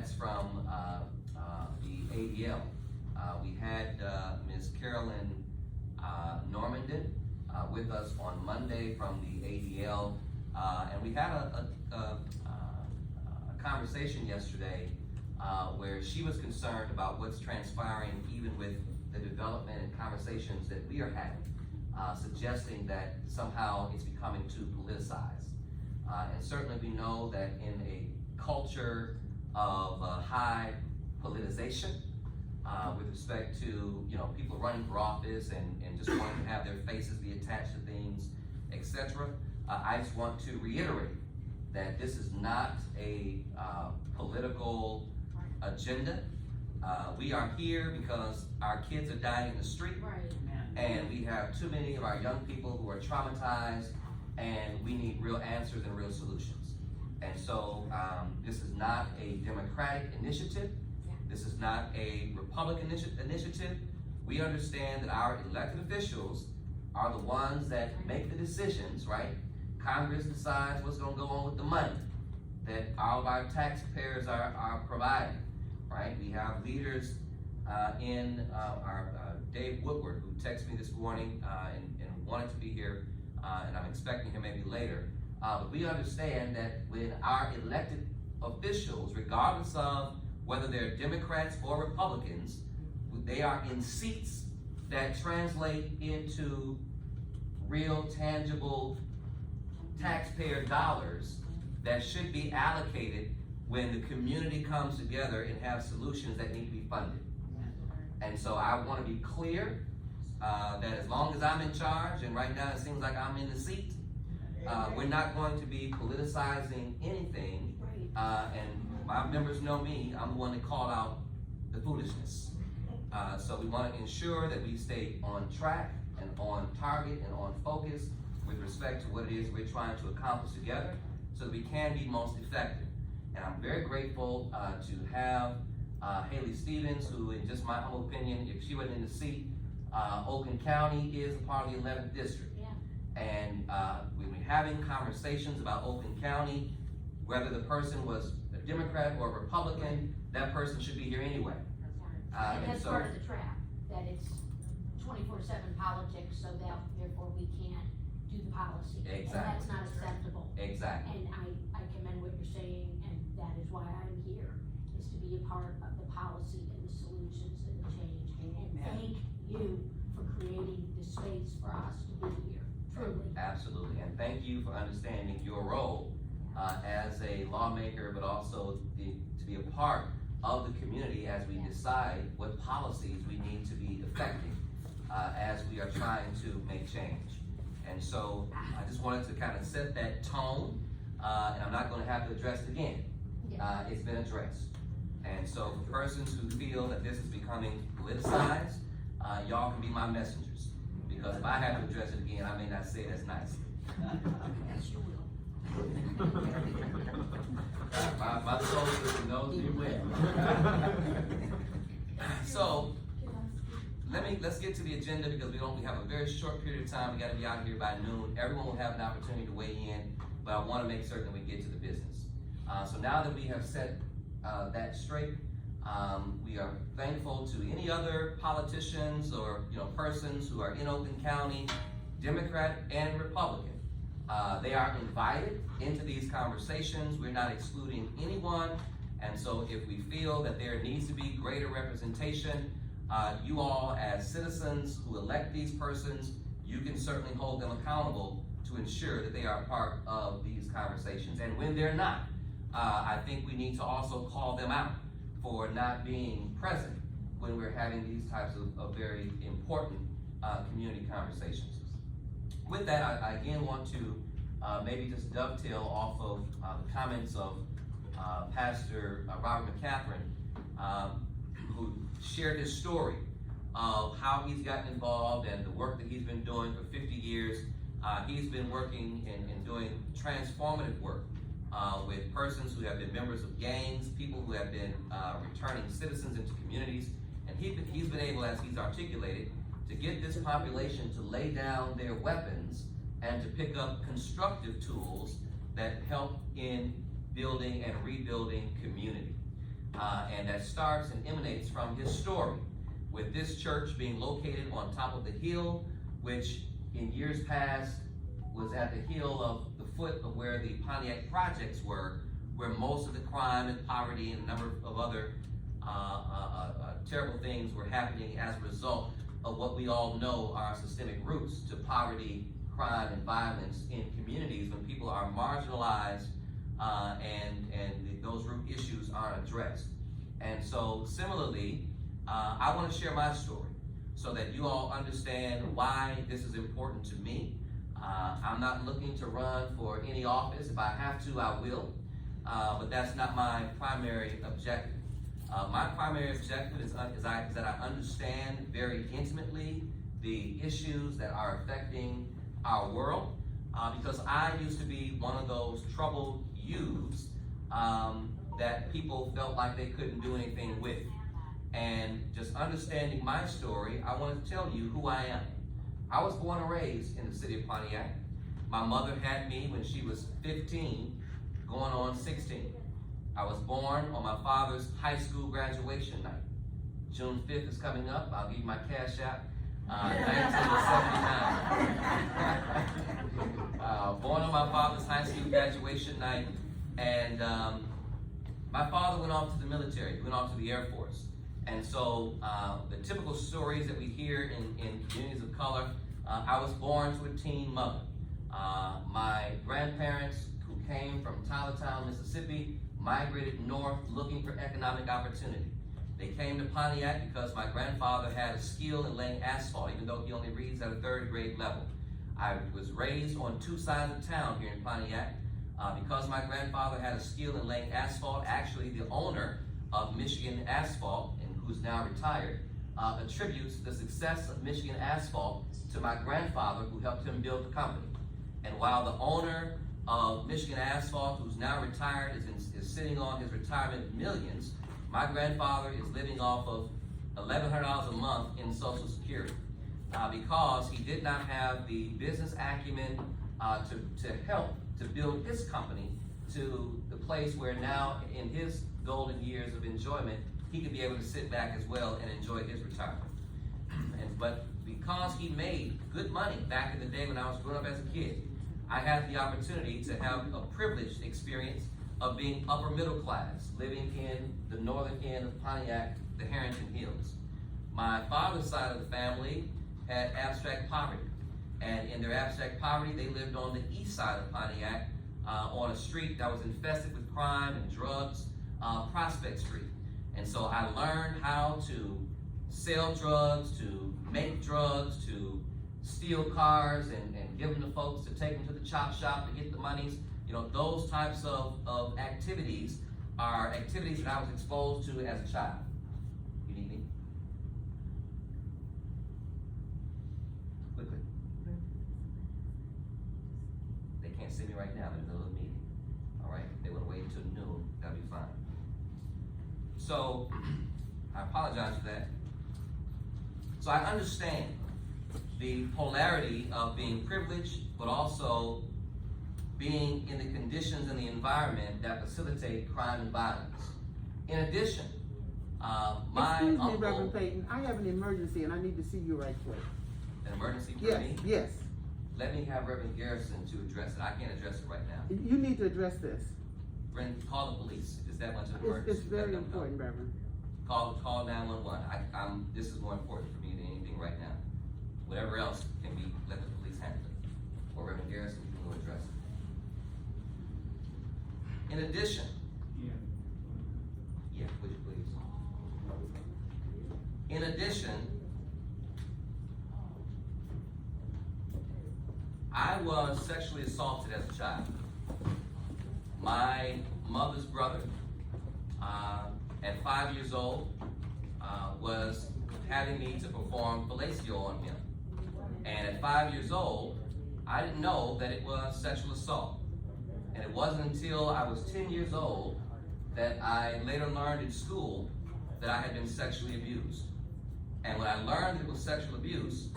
that's from the ADL. We had Ms. Carolyn Normandin with us on Monday from the ADL, and we had a conversation yesterday where she was concerned about what's transpiring even with the development and conversations that we are having, suggesting that somehow it's becoming too politicized. And certainly we know that in a culture of high politicization, with respect to people running for office and just wanting to have their faces be attached to things, etc. I just want to reiterate that this is not a political agenda. We are here because our kids are dying in the street, and we have too many of our young people who are traumatized, and we need real answers and real solutions. And so this is not a Democratic initiative. This is not a Republican initiative. We understand that our elected officials are the ones that make the decisions, right? Congress decides what's going to go on with the money that all of our taxpayers are providing, right? We have leaders in our Dave Woodward, who texted me this morning and wanted to be here, and I'm expecting him maybe later. But we understand that when our elected officials, regardless of whether they're Democrats or Republicans, they are in seats that translate into real, tangible taxpayer dollars that should be allocated when the community comes together and have solutions that need to be funded. And so I want to be clear that as long as I'm in charge, and right now it seems like I'm in the seat, we're not going to be politicizing anything, and my members know me, I'm the one that called out the foolishness. So we want to ensure that we stay on track and on target and on focus with respect to what it is we're trying to accomplish together so that we can be most effective. And I'm very grateful to have Haley Stevens, who, in just my humble opinion, if she wasn't in the seat, Oakland County is a part of the 11th district. And we've been having conversations about Oakland County, whether the person was a Democrat or a Republican, that person should be here anyway. And that's part of the trap, that it's 24/7 politics, so that therefore we can't do the policy. Exactly. And that's not acceptable. Exactly. And I commend what you're saying, and that is why I'm here, is to be a part of the policy and the solutions and the change. And thank you for creating the space for us to be here, truly. Absolutely, and thank you for understanding your role as a lawmaker, but also to be a part of the community as we decide what policies we need to be effective as we are trying to make change. And so I just wanted to kind of set that tone, and I'm not going to have to address it again. It's been addressed. And so for persons who feel that this is becoming politicized, y'all can be my messengers. Because if I have to address it again, I may not say it as nicely. Yes, you will. My soul system knows me well. So let's get to the agenda, because we have a very short period of time. We got to be out of here by noon. Everyone will have an opportunity to weigh in, but I want to make certain we get to the business. So now that we have set that straight, we are thankful to any other politicians or persons who are in Oakland County, Democrat and Republican. They are invited into these conversations. We're not excluding anyone. And so if we feel that there needs to be greater representation, you all as citizens who elect these persons, you can certainly hold them accountable to ensure that they are part of these conversations. And when they're not, I think we need to also call them out for not being present when we're having these types of very important community conversations. With that, I again want to maybe just dovetail off of the comments of Pastor Robert McCaffrey, who shared his story of how he's gotten involved and the work that he's been doing for 50 years. He's been working and doing transformative work with persons who have been members of gangs, people who have been returning citizens into communities. And he's been able, as he's articulated, to get this population to lay down their weapons and to pick up constructive tools that help in building and rebuilding community. and that starts and emanates from his story, with this church being located on top of the hill, which in years past was at the hill of the foot of where the Pontiac projects were, where most of the crime and poverty and a number of other terrible things were happening as a result of what we all know are systemic roots to poverty, crime, and violence in communities when people are marginalized and those root issues aren't addressed. And so similarly, I want to share my story so that you all understand why this is important to me. I'm not looking to run for any office. If I have to, I will. But that's not my primary objective. My primary objective is that I understand very intimately the issues that are affecting our world, because I used to be one of those troubled youths that people felt like they couldn't do anything with. And just understanding my story, I want to tell you who I am. I was born and raised in the city of Pontiac. My mother had me when she was 15, going on 16. I was born on my father's high school graduation night. June 5th is coming up. I'll give you my cash app. 1979. Born on my father's high school graduation night. And my father went off to the military. He went off to the Air Force. And so the typical stories that we hear in communities of color, I was born to a teen mother. My grandparents, who came from Tylertown, Mississippi, migrated north looking for economic opportunity. They came to Pontiac because my grandfather had a skill in laying asphalt, even though he only reads at a 3rd grade level. I was raised on 2 sides of town here in Pontiac. Because my grandfather had a skill in laying asphalt, actually the owner of Michigan Asphalt, and who's now retired, attributes the success of Michigan Asphalt to my grandfather, who helped him build the company. And while the owner of Michigan Asphalt, who's now retired, is sitting on his retirement millions, my grandfather is living off of $1,100 a month in Social Security because he did not have the business acumen to help to build his company to the place where now, in his golden years of enjoyment, he could be able to sit back as well and enjoy his retirement. But because he made good money back in the day when I was growing up as a kid, I had the opportunity to have a privileged experience of being upper middle class, living in the northern end of Pontiac, the Harrington Hills. My father's side of the family had abstract poverty. And in their abstract poverty, they lived on the east side of Pontiac on a street that was infested with crime and drugs, Prospect Street. And so I learned how to sell drugs, to make drugs, to steal cars and give them to folks, to take them to the chop shop to get the monies. You know, those types of activities are activities that I was exposed to as a child. You need me? Quickly. They can't see me right now, they're in the middle of the meeting. All right, they would wait until noon, that'll be fine. So, I apologize for that. So I understand the polarity of being privileged, but also being in the conditions and the environment that facilitate crime and violence. In addition, my Excuse uncle... me, Reverend Payton, I have an emergency and I need to see you right quick. An emergency for Yes, me? yes. Let me have Reverend Garrison to address it. I can't address it right now. You need to address this. Bren, call the police. If it's that much of an emergency. It's very let them know. important, Reverend. Call 911. This is more important for me than anything right now. Whatever else can be, let the police handle it. Or Reverend Garrison will address it. In addition, yeah, would you please? In addition, I was sexually assaulted as a child. My mother's brother, at 5 years old, was having me to perform fellatio on him. And at 5 years old, I didn't know that it was sexual assault. And it wasn't until I was 10 years old that I later learned in school that I had been sexually abused. And when I learned it was sexual abuse,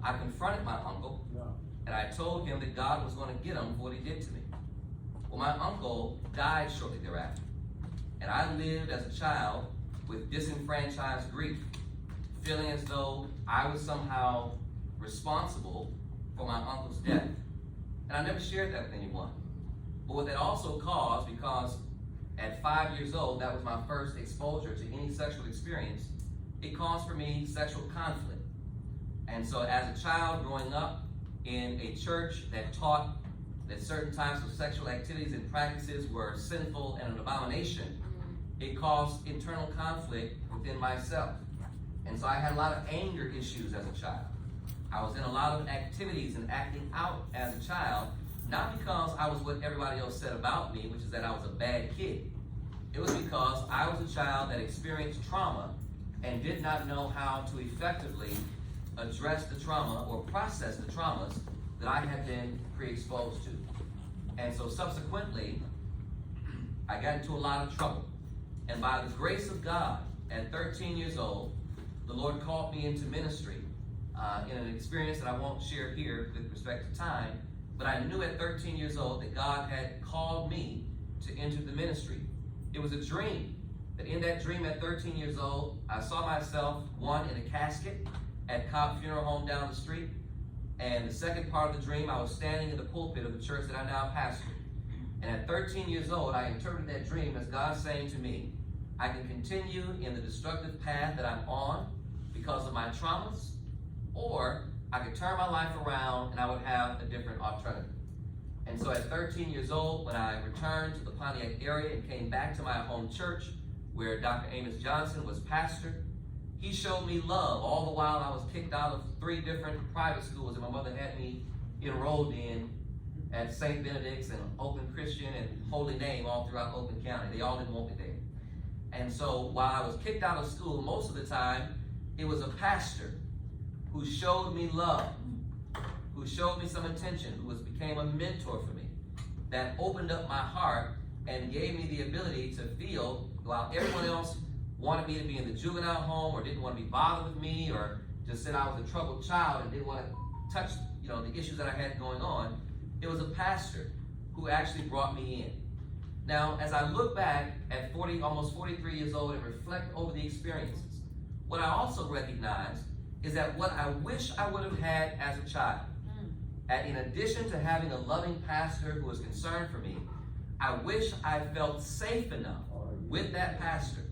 I confronted my uncle, and I told him that God was going to get him for what he did to me. Well, my uncle died shortly thereafter. And I lived as a child with disenfranchised grief, feeling as though I was somehow responsible for my uncle's death. And I never shared that with anyone. But what that also caused, because at 5 years old, that was my first exposure to any sexual experience, it caused for me sexual conflict. And so as a child growing up in a church that taught that certain types of sexual activities and practices were sinful and an abomination, it caused internal conflict within myself. And so I had a lot of anger issues as a child. I was in a lot of activities and acting out as a child, not because I was what everybody else said about me, which is that I was a bad kid. It was because I was a child that experienced trauma and did not know how to effectively address the trauma or process the traumas that I had been pre-exposed to. And so subsequently, I got into a lot of trouble. And by the grace of God, at 13 years old, the Lord called me into ministry in an experience that I won't share here with respect to time, but I knew at 13 years old that God had called me to enter the ministry. It was a dream, that in that dream at 13 years old, I saw myself, one, in a casket at Cobb Funeral Home down the street, and the second part of the dream, I was standing in the pulpit of the church that I now pastor. And at 13 years old, I interpreted that dream as God saying to me, I can continue in the destructive path that I'm on because of my traumas, or I could turn my life around and I would have a different alternative. And so at 13 years old, when I returned to the Pontiac area and came back to my home church, where Dr. Amos Johnson was pastor, he showed me love all the while I was kicked out of 3 different private schools that my mother had me enrolled in at St. Benedict's and Oakland Christian and Holy Name all throughout Oakland County. They all didn't want me there. And so while I was kicked out of school, most of the time, it was a pastor who showed me love, who showed me some attention, who became a mentor for me, that opened up my heart and gave me the ability to feel, while everyone else wanted me to be in the juvenile home or didn't want to be bothered with me or just said I was a troubled child and didn't want to touch, the issues that I had going on, it was a pastor who actually brought me in. Now, as I look back at almost 43 years old and reflect over the experiences, what I also recognize is that what I wish I would have had as a child, in addition to having a loving pastor who was concerned for me, I wish I felt safe enough with that pastor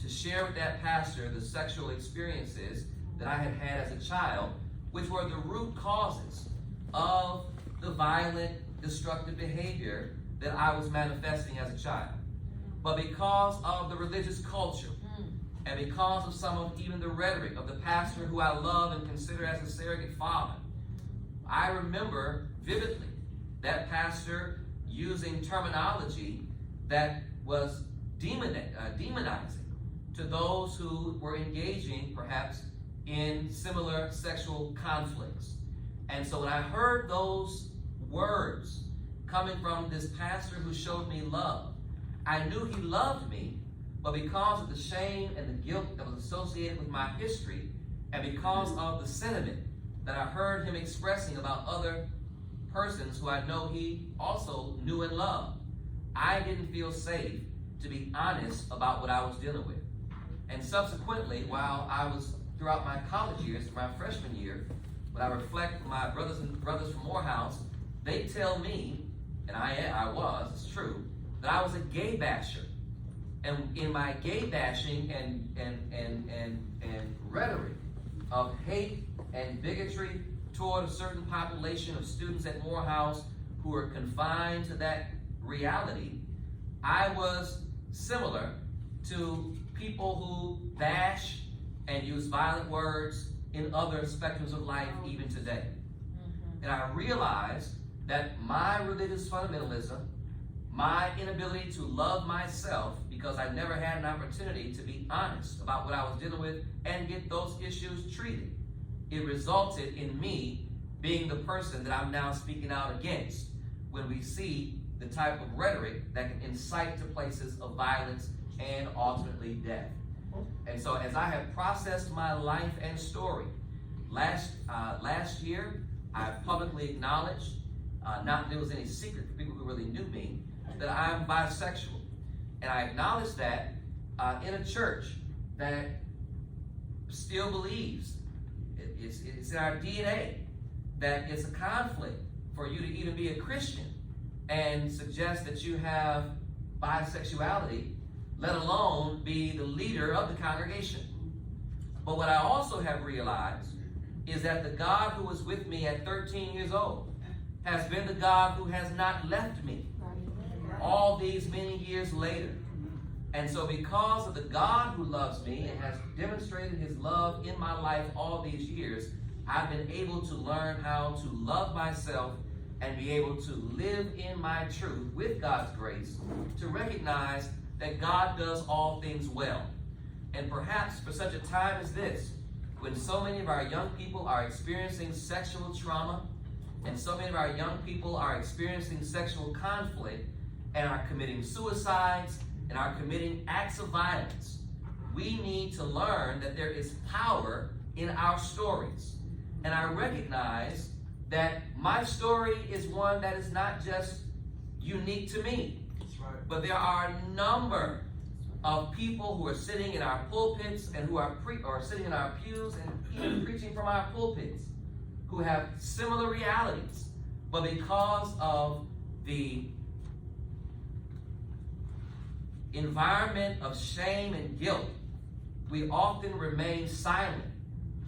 to share with that pastor the sexual experiences that I had had as a child, which were the root causes of the violent, destructive behavior that I was manifesting as a child. But because of the religious culture, and because of some of even the rhetoric of the pastor who I love and consider as a surrogate father, I remember vividly that pastor using terminology that was demonizing to those who were engaging perhaps in similar sexual conflicts. And so when I heard those words coming from this pastor who showed me love, I knew he loved me, but because of the shame and the guilt that was associated with my history, and because of the sentiment that I heard him expressing about other persons who I know he also knew and loved, I didn't feel safe to be honest about what I was dealing with. And subsequently, while I was throughout my college years, my freshman year, when I reflect my brothers from Morehouse, they tell me, and it's true, that I was a gay basher. And in my gay bashing and rhetoric of hate and bigotry toward a certain population of students at Morehouse who were confined to that reality, I was similar to people who bash and use violent words in other spectrums of life even today. And I realized that my religious fundamentalism, my inability to love myself because I never had an opportunity to be honest about what I was dealing with and get those issues treated, it resulted in me being the person that I'm now speaking out against when we see the type of rhetoric that can incite to places of violence and ultimately death. And so as I have processed my life and story, last year I publicly acknowledged, not that it was any secret for people who really knew me, that I'm bisexual. And I acknowledge that in a church that still believes, it's in our DNA, that it's a conflict for you to even be a Christian and suggest that you have bisexuality, let alone be the leader of the congregation. But what I also have realized is that the God who was with me at 13 years old has been the God who has not left me all these many years later. And so because of the God who loves me and has demonstrated his love in my life all these years, I've been able to learn how to love myself and be able to live in my truth with God's grace, to recognize that God does all things well. And perhaps for such a time as this, when so many of our young people are experiencing sexual trauma, and so many of our young people are experiencing sexual conflict and are committing suicides and are committing acts of violence, we need to learn that there is power in our stories. And I recognize that my story is one that is not just unique to me, but there are a number of people who are sitting in our pulpits and who are sitting in our pews and even preaching from our pulpits who have similar realities, but because of the environment of shame and guilt, we often remain silent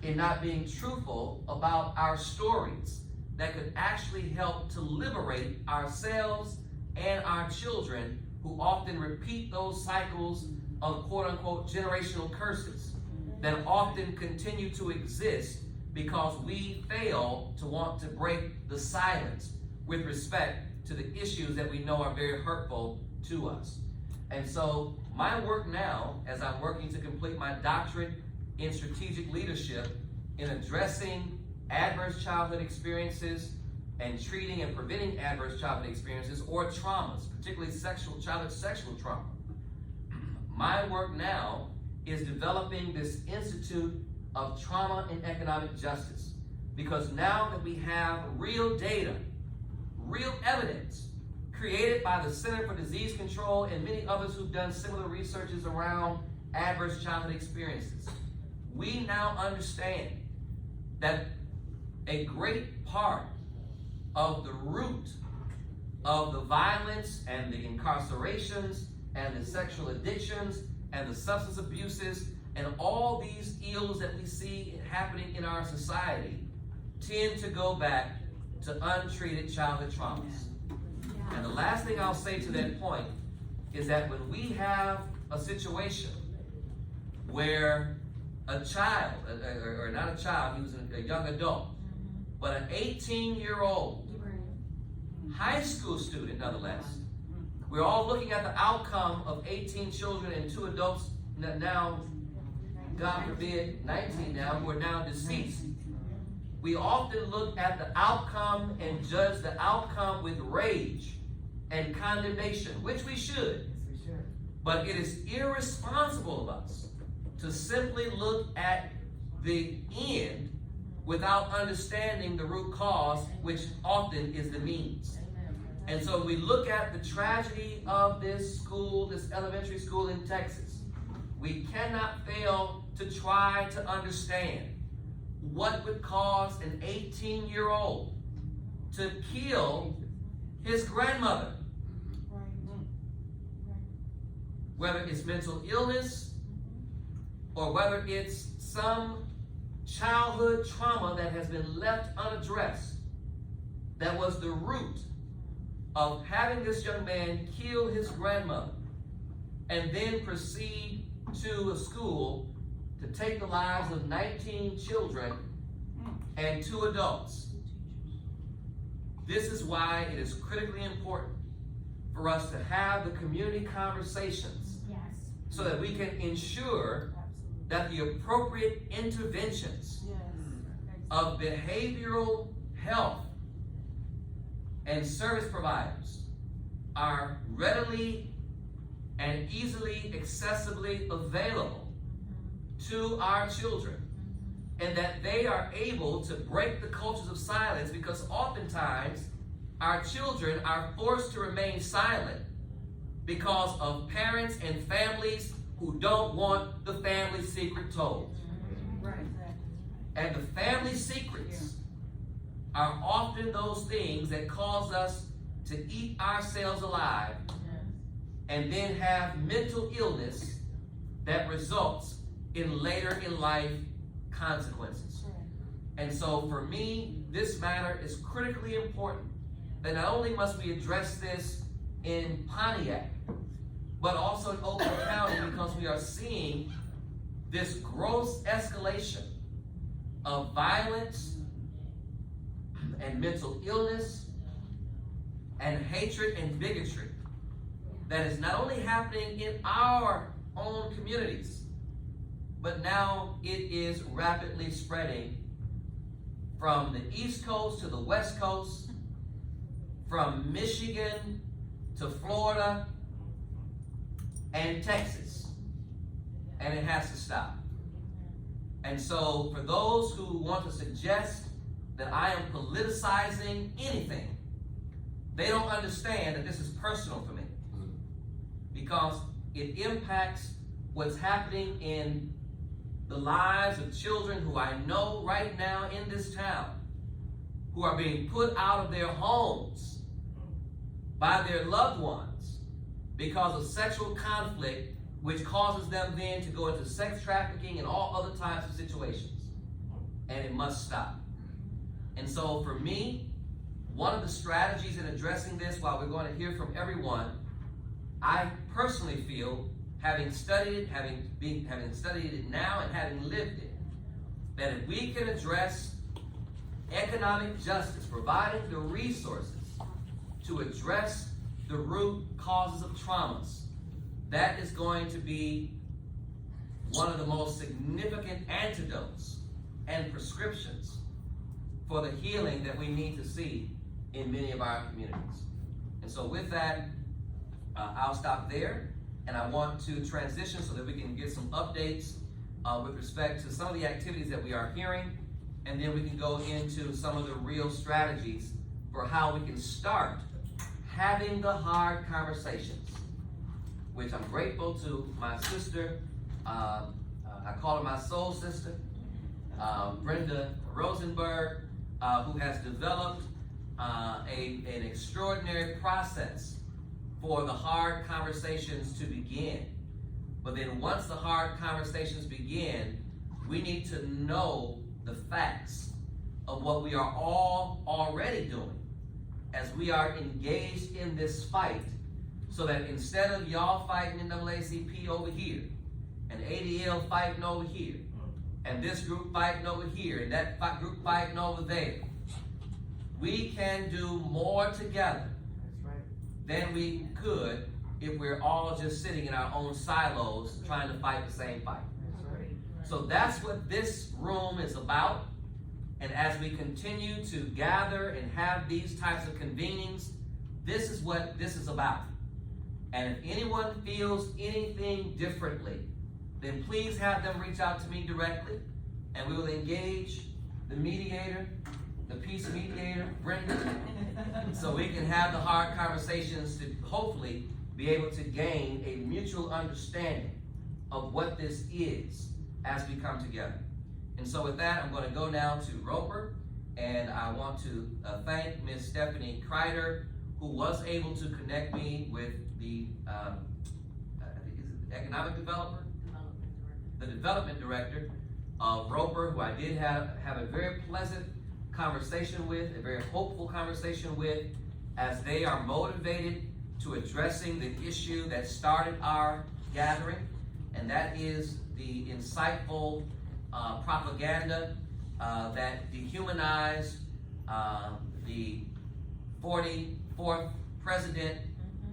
in not being truthful about our stories that could actually help to liberate ourselves and our children, who often repeat those cycles of quote-unquote generational curses that often continue to exist because we fail to want to break the silence with respect to the issues that we know are very hurtful to us. And so my work now, as I'm working to complete my doctorate in strategic leadership in addressing adverse childhood experiences and treating and preventing adverse childhood experiences or traumas, particularly childhood sexual trauma. My work now is developing this Institute of Trauma and Economic Justice, because now that we have real data, real evidence created by the Center for Disease Control and many others who've done similar researches around adverse childhood experiences, we now understand that a great part of the root of the violence and the incarcerations and the sexual addictions and the substance abuses and all these ills that we see happening in our society tend to go back to untreated childhood traumas. And the last thing I'll say to that point is that when we have a situation where a child, or not a child, he was a young adult, but an 18-year-old high school student nonetheless, we're all looking at the outcome of 18 children and 2 adults now, God forbid, 19 now, who are now deceased. We often look at the outcome and judge the outcome with rage and condemnation, which we should. But it is irresponsible of us to simply look at the end without understanding the root cause, which often is the means. And so we look at the tragedy of this school, this elementary school in Texas. We cannot fail to try to understand what would cause an 18-year-old to kill his grandmother. Whether it's mental illness or whether it's some childhood trauma that has been left unaddressed, that was the root of having this young man kill his grandmother and then proceed to a school to take the lives of 19 children and 2 adults. This is why it is critically important for us to have the community conversations so that we can ensure that the appropriate interventions of behavioral health and service providers are readily and easily accessibly available to our children, and that they are able to break the cultures of silence, because oftentimes our children are forced to remain silent because of parents and families who don't want the family secret told. Right. And the family secrets are often those things that cause us to eat ourselves alive and then have mental illness that results in later in life consequences. And so for me, this matter is critically important, that not only must we address this in Pontiac, but also in Oakland County, because we are seeing this gross escalation of violence and mental illness and hatred and bigotry that is not only happening in our own communities, but now it is rapidly spreading from the East Coast to the West Coast, from Michigan to Florida and Texas, and it has to stop. And so for those who want to suggest that I am politicizing anything, they don't understand that this is personal for me, because it impacts what's happening in the lives of children who I know right now in this town, who are being put out of their homes by their loved ones because of sexual conflict, which causes them then to go into sex trafficking and all other types of situations. And it must stop. And so for me, one of the strategies in addressing this, while we're going to hear from everyone, I personally feel, having studied it, having studied it now and having lived it, that if we can address economic justice, providing the resources to address the root causes of traumas, that is going to be one of the most significant antidotes and prescriptions for the healing that we need to see in many of our communities. And so with that, I'll stop there, and I want to transition so that we can get some updates with respect to some of the activities that we are hearing, and then we can go into some of the real strategies for how we can start having the hard conversations, which I'm grateful to my sister, I call her my soul sister, Brenda Rosenberg, who has developed an extraordinary process for the hard conversations to begin. But then once the hard conversations begin, we need to know the facts of what we are all already doing as we are engaged in this fight, so that instead of y'all fighting NAACP over here, and ADL fighting over here, and this group fighting over here, and that group fighting over there, we can do more together than we could if we're all just sitting in our own silos trying to fight the same fight. So that's what this room is about. And as we continue to gather and have these types of convenings, this is what this is about. And if anyone feels anything differently, then please have them reach out to me directly, and we will engage the mediator, the peace mediator, Brenda, so we can have the hard conversations to hopefully be able to gain a mutual understanding of what this is as we come together. And so with that, I'm going to go now to Roper, and I want to thank Ms. Stephanie Kreider, who was able to connect me with the economic developer? The development director of Roper, who I did have a very pleasant conversation with, a very hopeful conversation with, as they are motivated to addressing the issue that started our gathering, and that is the insightful propaganda that dehumanized the 44th president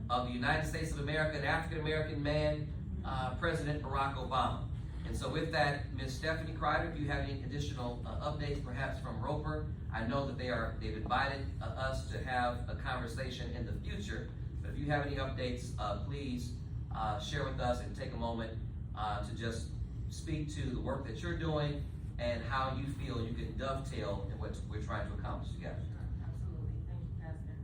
of the United States of America, an African-American man, President Barack Obama. And so with that, Ms. Stephanie Kreider, if you have any additional updates perhaps from Roper, I know that they've invited us to have a conversation in the future, but if you have any updates, please share with us and take a moment to just speak to the work that you're doing and how you feel you can dovetail in what we're trying to accomplish together. Absolutely, thank you, Pastor.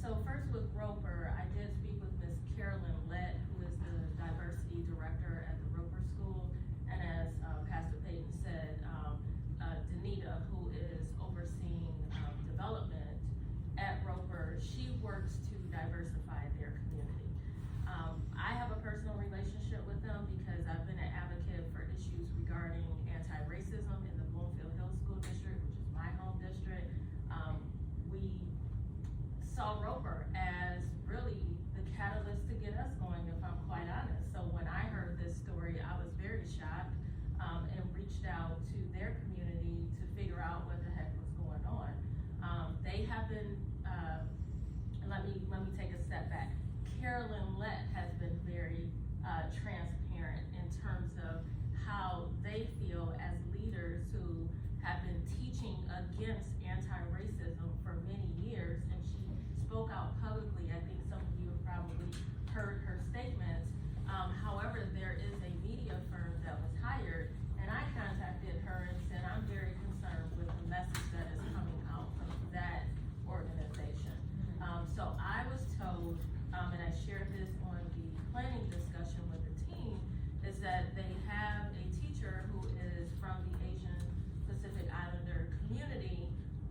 So first with Roper, I did speak with Ms. Carolyn Lett, who is the diversity director at the Roper School, and as Pastor Payton said, Danita, who is overseeing development at Roper. She works to diversify their community. I have a personal relationship with them because I've been an advocate for issues regarding anti-racism in the Bloomfield Hills School District, which is my home district. We saw Roper as really the catalyst to get us going, if I'm quite honest. So when I heard this story, I was very shocked, and reached out to their community to figure out what the heck was going on. They have been, let me take a step back. Carolyn Lett has been very transparent in terms of how they feel as leaders who have been teaching against anti-racism for many years, and she spoke out publicly. I think some of you have probably heard her statements. However, there is a media firm that was hired, and I contacted her and said, I'm very concerned with the message that is coming out from that organization. So I was told, and I shared this on the planning discussion with the team, is that they have a teacher who is from the Asian Pacific Islander community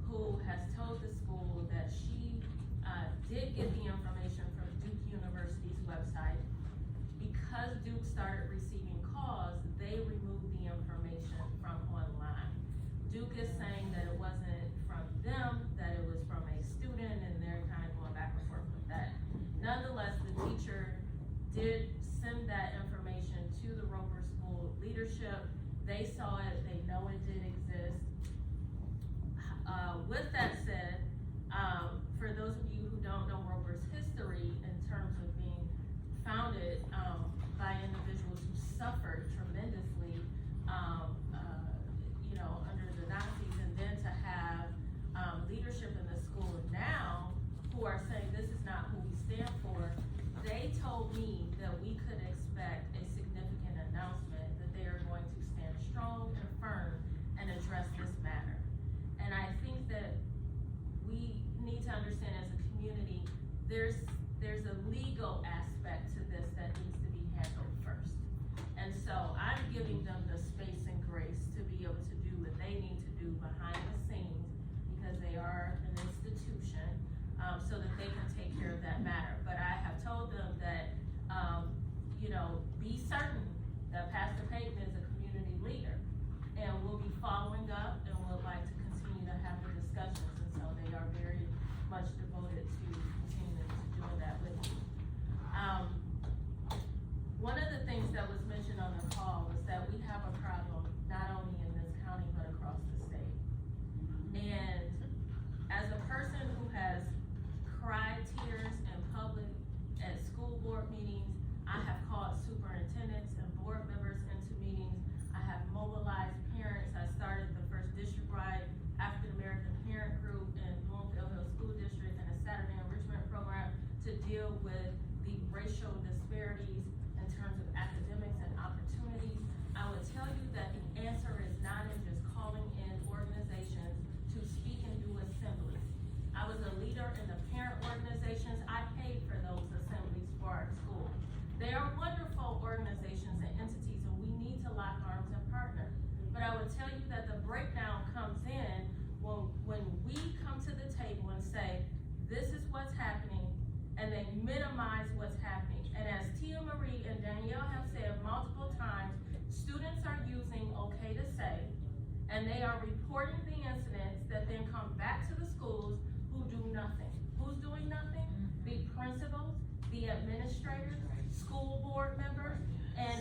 who has told the school that she did get the information from Duke University's website. Because Duke started receiving calls, they removed the information from online. Duke is saying that it wasn't from them, that it was from a student, and they're kind of going back and forth with that. Nonetheless, the teacher did send that information to the Roper School leadership. They saw it, they know it did exist. With that said, for those of you who don't know Roper's history in terms of being founded by individuals who suffered tremendously, under the Nazis, and then to have leadership in the school now who are saying this is not who we stand for, they told me that we could expect a significant announcement that they are going to stand strong and firm and address this matter. And I think that we need to understand as a community, there's a legal aspect to this that needs to be handled first. And so I'm giving them the space and grace to be able to do what they need to do behind the scenes, because they are an institution, so that they can take care of that matter. But I have told them that, be certain that Pastor Payton is a community leader, and we'll be following up, and would like to continue to have the discussions, and so they are very much devoted to continuing to doing that with me. One of the things that was mentioned on the call was that we have a problem not only in this county but across the state. And as a person who has cried tears in public at school board meetings, I have called superintendents and board members into meetings. I have mobilized parents. I started the first district-wide African American parent group in Bloomfield Hills School District and a Saturday enrichment program to deal with the racial disparities in terms of academics and opportunities. I would tell you that the answer is not in just calling in organizations to speak and do assemblies. I was a leader in the parent organizations. I paid for those assemblies for our school. They are wonderful organizations and entities, and we need to lock arms and partner. But I would tell you that the breakdown comes in when we come to the table and say, this is what's happening, and they minimize what's happening. And as Tia Marie and Danielle have said multiple times, students are using okay to say, and they are reporting the incidents that then come back to the schools who do nothing. Who's doing nothing? The principals, the administrators, school board members, and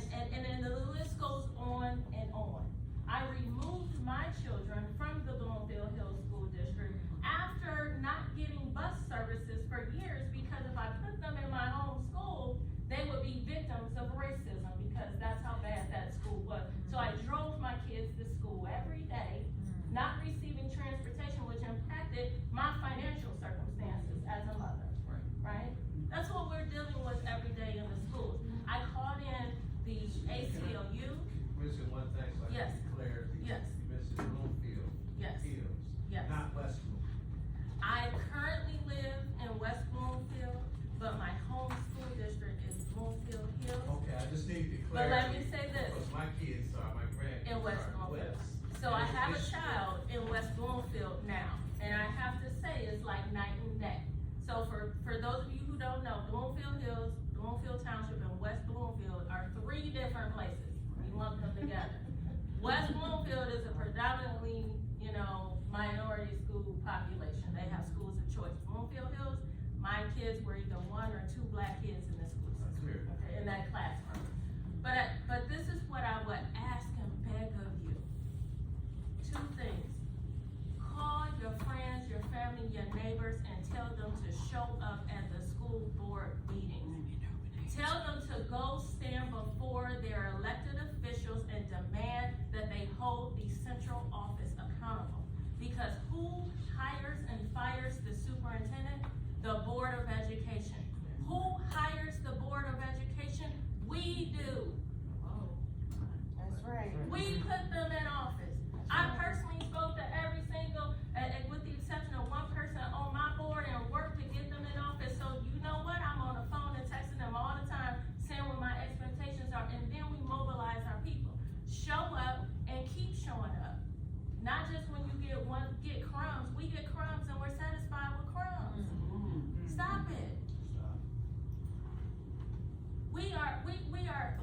the list goes on and on. I removed my children from the Bloomfield Hills School District after not getting bus services for years, because if I put them in my home school, they would be victims of racism, because that's how bad that school was. So I drove my kids to school every day, not receiving transportation, which impacted my financial circumstances as a mother, right? That's what we're dealing with every day in the schools. I called in the ACLU. Mention one thing, so I Yes. can get clarity. Yes. You mentioned Bloomfield. Yes. Hills. Yes. Not West Bloomfield. I currently live in West Bloomfield, but my home school district is But let me say this, Because my kids are, my grandkids In West are Bloomfield. west. so I have a It's- child in West Bloomfield now, and I have to say, it's like night and day. So for those of you who don't know, Bloomfield Hills, Bloomfield Township, and West Bloomfield are three different places. We lump them together. West Bloomfield is a predominantly, minority school population. They have schools of choice. Bloomfield Hills, my kids were either one or two black kids in the school system, Clear. okay, in that classroom. But this is what I would ask and beg of you. Two things. Call your friends, your family, your neighbors, and tell them to show up at the school board meetings. Tell them to go stand before their elected officials and demand that they hold the central office accountable. Because who hires and fires the superintendent? The Board of Education. Who hires the Board of Education? We do. That's right. We put them in office. I personally spoke to every single, with the exception of one person on my board, and worked to get them in office. So you know what? I'm on the phone and texting them all the time, saying what my expectations are, and then we mobilize our people. Show up and keep showing up. Not just when you get crumbs. We get crumbs and we're satisfied with crumbs. Stop it.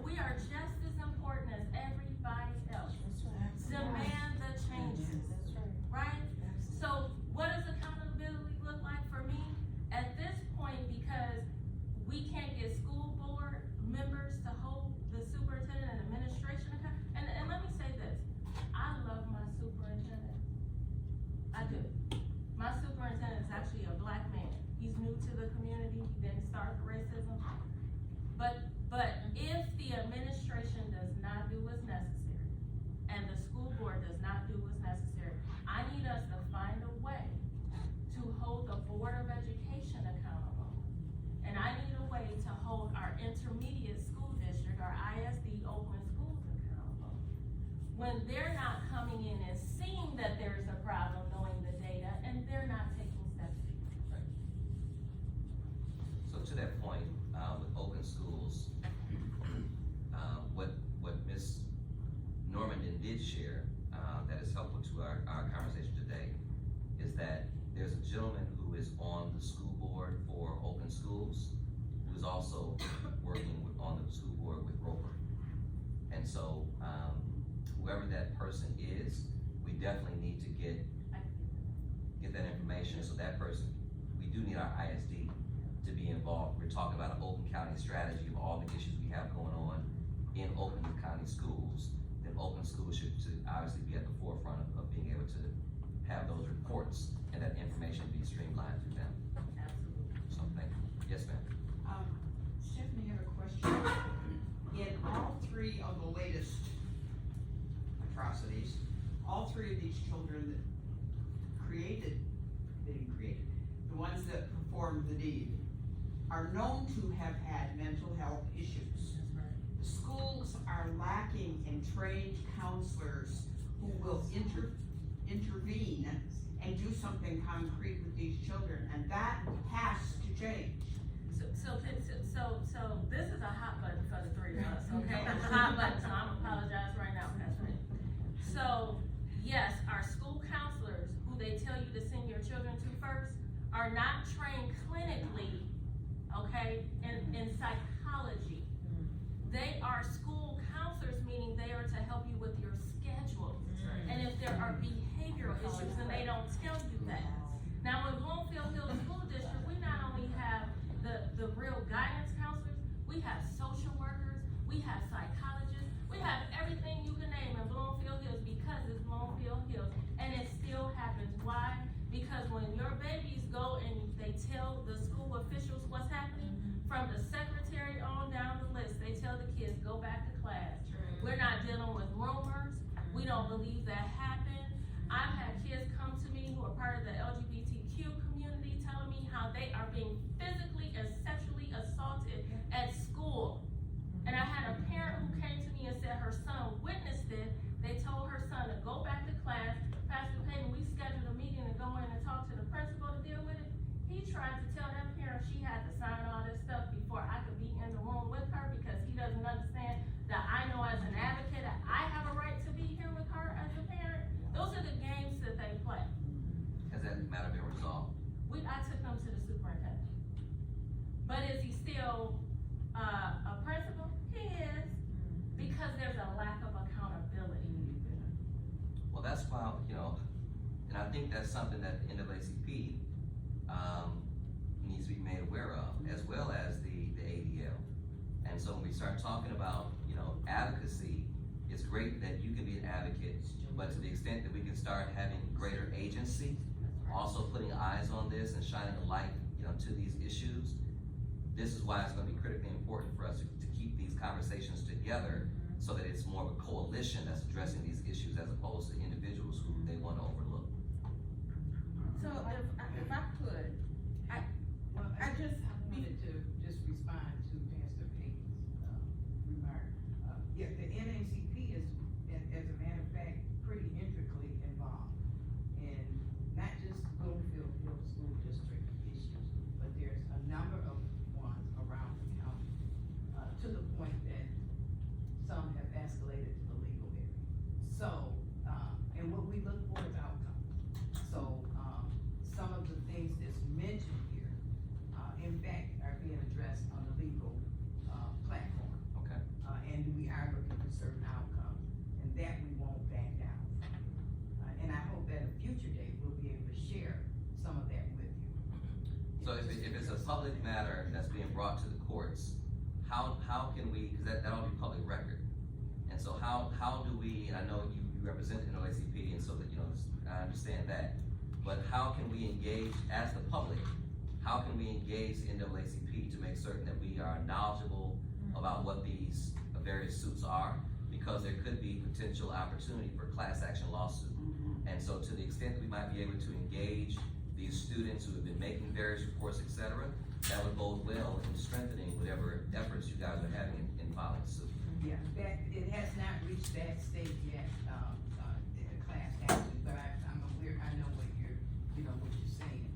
We are just as important as everybody else. Demand the changes, That's right. right? So what does accountability look like for me? At this point, because we can't get school board members to hold the superintendent and administration account, and let me say this, I love my superintendent. I do. My superintendent is actually a black man. He's new to the community, he didn't start the racism. But if the administration does not do what's necessary, and the school board does not do what's necessary, I need us to find a way to hold the Board of Education accountable. And I need a way to hold our intermediate school district, our ISD Oakland schools accountable. When they're not coming in and seeing that there's a problem, knowing the data, and they're not taking steps to fix it. So to that point, with open schools, what Ms. Normandin did share, that is helpful to our conversation today, is that there's a gentleman who is on the school board for open schools, who is also working on the school board with Roper. And so, whoever that person is, we definitely need to get that information, so that person, we do need our ISD to be involved. We're talking about an Oakland County strategy of all the issues we have going on in Oakland County schools. Then Oakland schools should obviously be at the forefront of being able to have those reports and that information be streamlined through them. Absolutely. So, thank you. Yes, ma'am. Stephanie, I have a question. In all three of the latest atrocities, all three of these children that the ones that performed the deed, are known to have had mental health issues. That's right. The schools are lacking in trained counselors who will intervene and do something concrete with these children, and that has to change. So this is a hot button for the three of us, okay? It's a hot button, so I'm apologize right now, Pastor. So, yes, our school counselors, who they tell you to send your children to first, are not trained clinically, okay, in psychology. They are school counselors, meaning they are to help you with your schedule. And if there are behavioral issues, and they don't tell you that. Now, in Bloomfield Hills School District, we not only have the real guidance counselors, we have social workers, we have psychologists, we have everything you can name in Bloomfield Hills because it's Bloomfield Hills, and it still happens. Why? Because when your babies go and they tell the school officials what's happening, from the secretary on down the list, they tell the kids, go back to class. We're not dealing with rumors, we don't believe that happened. I've had kids come to me who are part of the LGBTQ community telling me how they are being physically and sexually assaulted at school. And I had a parent who came to me and said her son witnessed it. They told her son to go back to class. Pastor Payton, we scheduled a meeting to go in and talk to the principal to deal with it. He tried to tell that parent she had to sign all this stuff before I could be in the room with her because he doesn't understand that think that's something that the NAACP, needs to be made aware of, as well as the ADL. And so when we start talking about, advocacy, it's great that you can be an advocate, but to the extent that we can start having greater agency, also putting eyes on this and shining a light, to these issues, this is why it's gonna be critically important for us to keep these conversations together so that it's more of a coalition that's addressing these issues as opposed to individuals who they wanna overlook. So if I could, I just needed to just respond to Pastor Payton's, remark. Yeah, the NACP is, as a matter of fact, pretty intricately involved in not just Bloomfield Hill School District issues, but there's a number of ones around the county, to the point that some have escalated to the legal area. So, and what we look for is outcome. So, some of the things that's mentioned here, in fact, are being addressed on the legal, platform. Okay. And we are looking for certain outcomes, and that we won't back down from. And I hope that a future date we'll be able to share some of that with you. So if it's a public matter that's being brought to the courts, how can we, cause that'll be public record. And so how do we, and I know you represent the NAACP, and so that, I understand that, but how can we engage as the public? How can we engage the NAACP to make certain that we are knowledgeable about what these various suits are? Because there could be potential opportunity for class action lawsuit. And so to the extent that we might be able to engage these students who have been making various reports, et cetera, that would bode well in strengthening whatever efforts you guys are having in filing suit. Yeah, that, it has not reached that stage yet, in the class action, but I'm aware, I know what you're saying.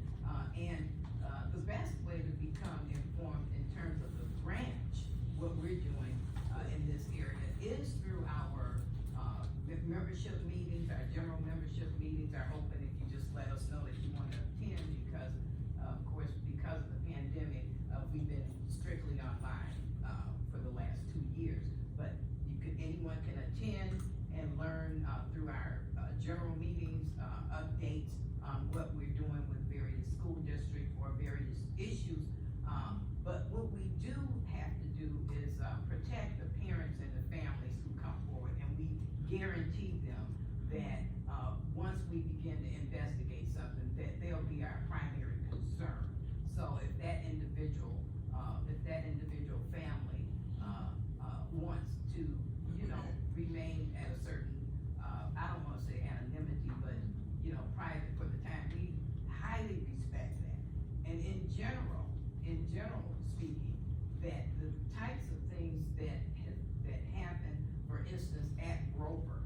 The best way to become informed in terms of the branch, what we're doing, in this area is through our, membership meetings, our general membership meetings are open if you just let us know that you wanna attend, because, of course, because of the pandemic, we've been strictly online, for the last 2 years. But anyone can attend and learn, through our, general meetings, updates on what we're doing with various school districts or various issues. But what we do have to do is, protect the parents and the families who come forward, and we guarantee them that, once we begin to investigate something, that they'll be our primary concern. So if that individual family, wants to, remain at a certain, I don't wanna say anonymity, but, private for the time, we highly respect that. And in general speaking, that the types of things that happen, for instance, at Roper,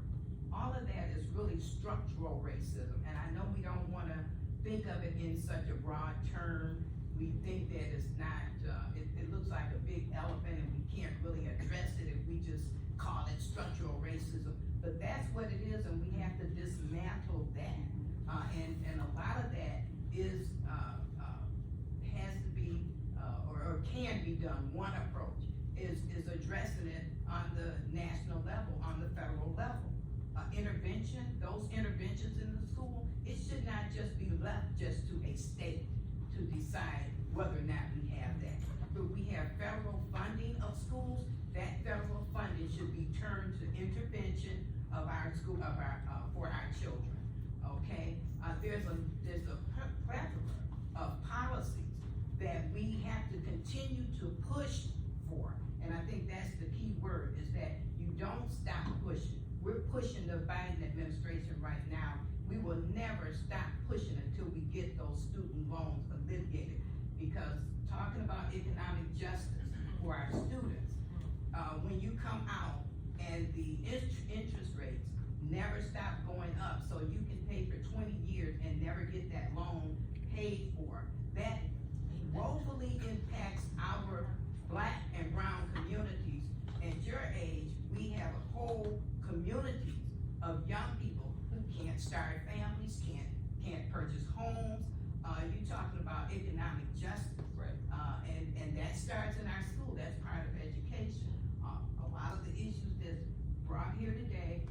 all of that is really structural racism. And I know we don't wanna think of it in such a broad term. We think that it's not, it looks like a big elephant and we can't really address it if we just call it structural racism. But that's what it is, and we have to dismantle that. And a lot of that is, has to be, or can be done. One approach is addressing it on the national level, on the federal level. Intervention, those interventions in the school, it should not just be left just to a state to decide whether or not we have that. But we have federal funding of schools, that federal funding should be turned to intervention of our school, for our children, okay? There's a plethora of policies that we have to continue to push for. And I think that's the key word, is that you don't stop pushing. We're pushing the Biden administration right now. We will never stop pushing until we get those student loans alleviated. Because talking about economic justice for our students, when you come out and the interest rates never stop going up, so you can pay for 20 years and never get that loan paid for, that woefully impacts our Black and brown communities. At your age, we have a whole communities of young people who can't start families, can't purchase homes. You're talking about economic justice. Right. And that starts in our school, that's part of education. A lot of the issues that's brought here today,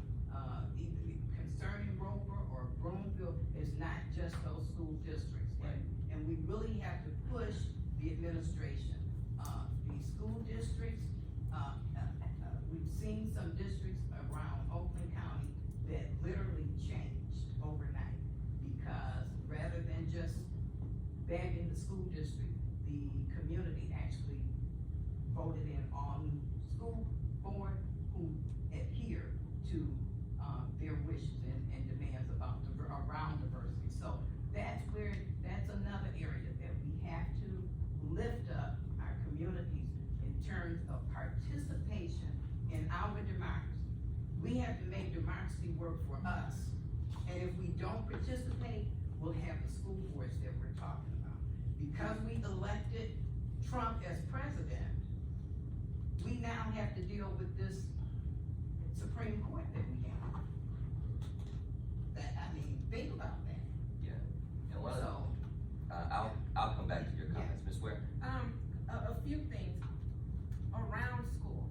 either concerning Roper or Broomfield, is not just those school districts. Right. And we really have to push the administration. The school districts, we've seen some districts around Oakland County that literally changed overnight. Because rather than just begging the school district, the community actually voted in on school board who adhere to their wishes and demands around diversity. So that's another area that we have to lift up our communities in terms of participation in our democracy. We have to make democracy work for us. And if we don't participate, we'll have the school boards that we're talking about. Because we elected Trump as president, we now have to deal with this Supreme Court that we have. Think about that. And one of So, I'll come back to your comments, Ms. Ware. A few things around school.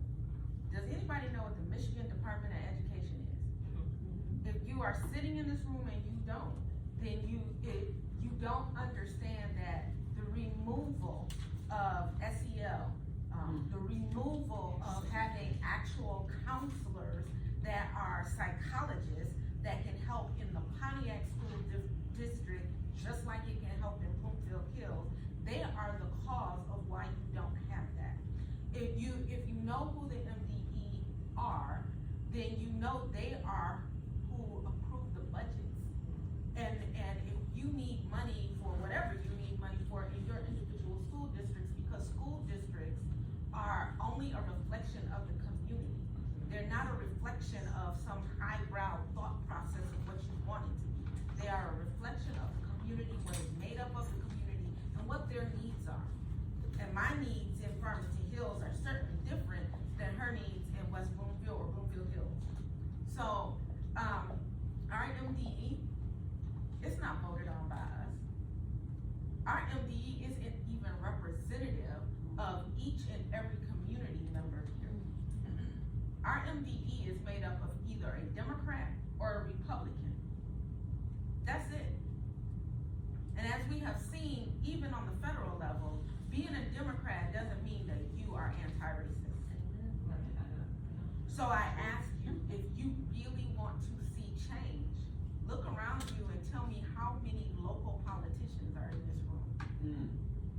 Does anybody know what the Michigan Department of Education is? If you are sitting in this room and you don't, then you don't understand that the removal of SEL, the removal of having actual counselors that are psychologists that can help in the Pontiac School District, just like it can help in Bloomfield Hills, they are the cause of why you don't have that. If you know who the MDE are, then you know they are who approve the budgets. And if you need money for whatever you need money for in your individual school districts, because school districts are only a reflection of the community. They're not a reflection of some highbrow thought process of what you want it to be. They are a reflection of the community, what is made up of the community, and what their needs are. And my needs in Farmington Hills are certainly different than her needs in West Bloomfield or Bloomfield Hills. So, our MDE, it's not voted on by us. Our MDE isn't even representative of each and every community member here. Our MDE is made up of either a Democrat or a Republican. That's it. And as we have seen, even on the federal level, being a Democrat doesn't mean that you are anti-racist. So I ask you, if you really want to see change, look around you and tell me how many local politicians are in this room.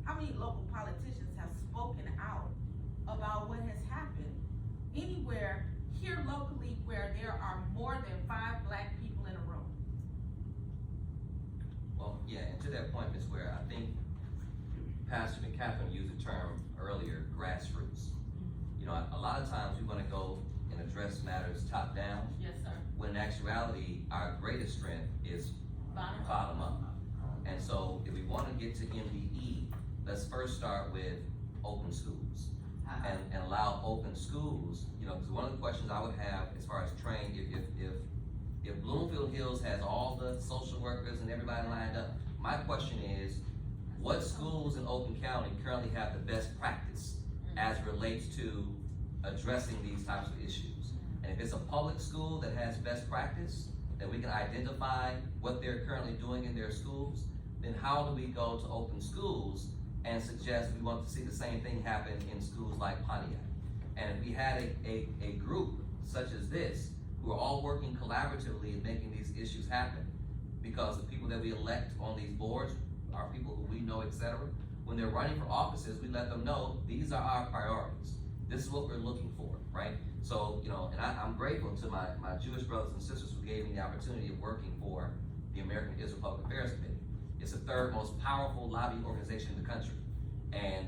How many local politicians have spoken out about what has happened anywhere here locally where there are more than 5 black people in a room? Well, yeah, and to that point, Ms. Ware, I think Pastor McCaffrey used the term earlier, grassroots. You know, a lot of times we want to go and address matters top down, Yes, sir. when in actuality, our greatest strength is Bottom up. bottom up. And so if we want to get to MDE, let's first start with open schools. And allow open schools, you know, because one of the questions I would have as far as train, if Bloomfield Hills has all the social workers and everybody lined up, my question is, what schools in Oakland County currently have the best practice as it relates to addressing these types of issues? And if it's a public school that has best practice, that we can identify what they're currently doing in their schools, then how do we go to open schools and suggest we want to see the same thing happen in schools like Pontiac? And if we had a group such as this, who are all working collaboratively in making these issues happen, because the people that we elect on these boards are people who we know, etc. When they're running for offices, we let them know these are our priorities. This is what we're looking for, right? So, you know, and I'm grateful to my Jewish brothers and sisters who gave me the opportunity of working for the American Israel Public Affairs Committee. It's the third most powerful lobby organization in the country. And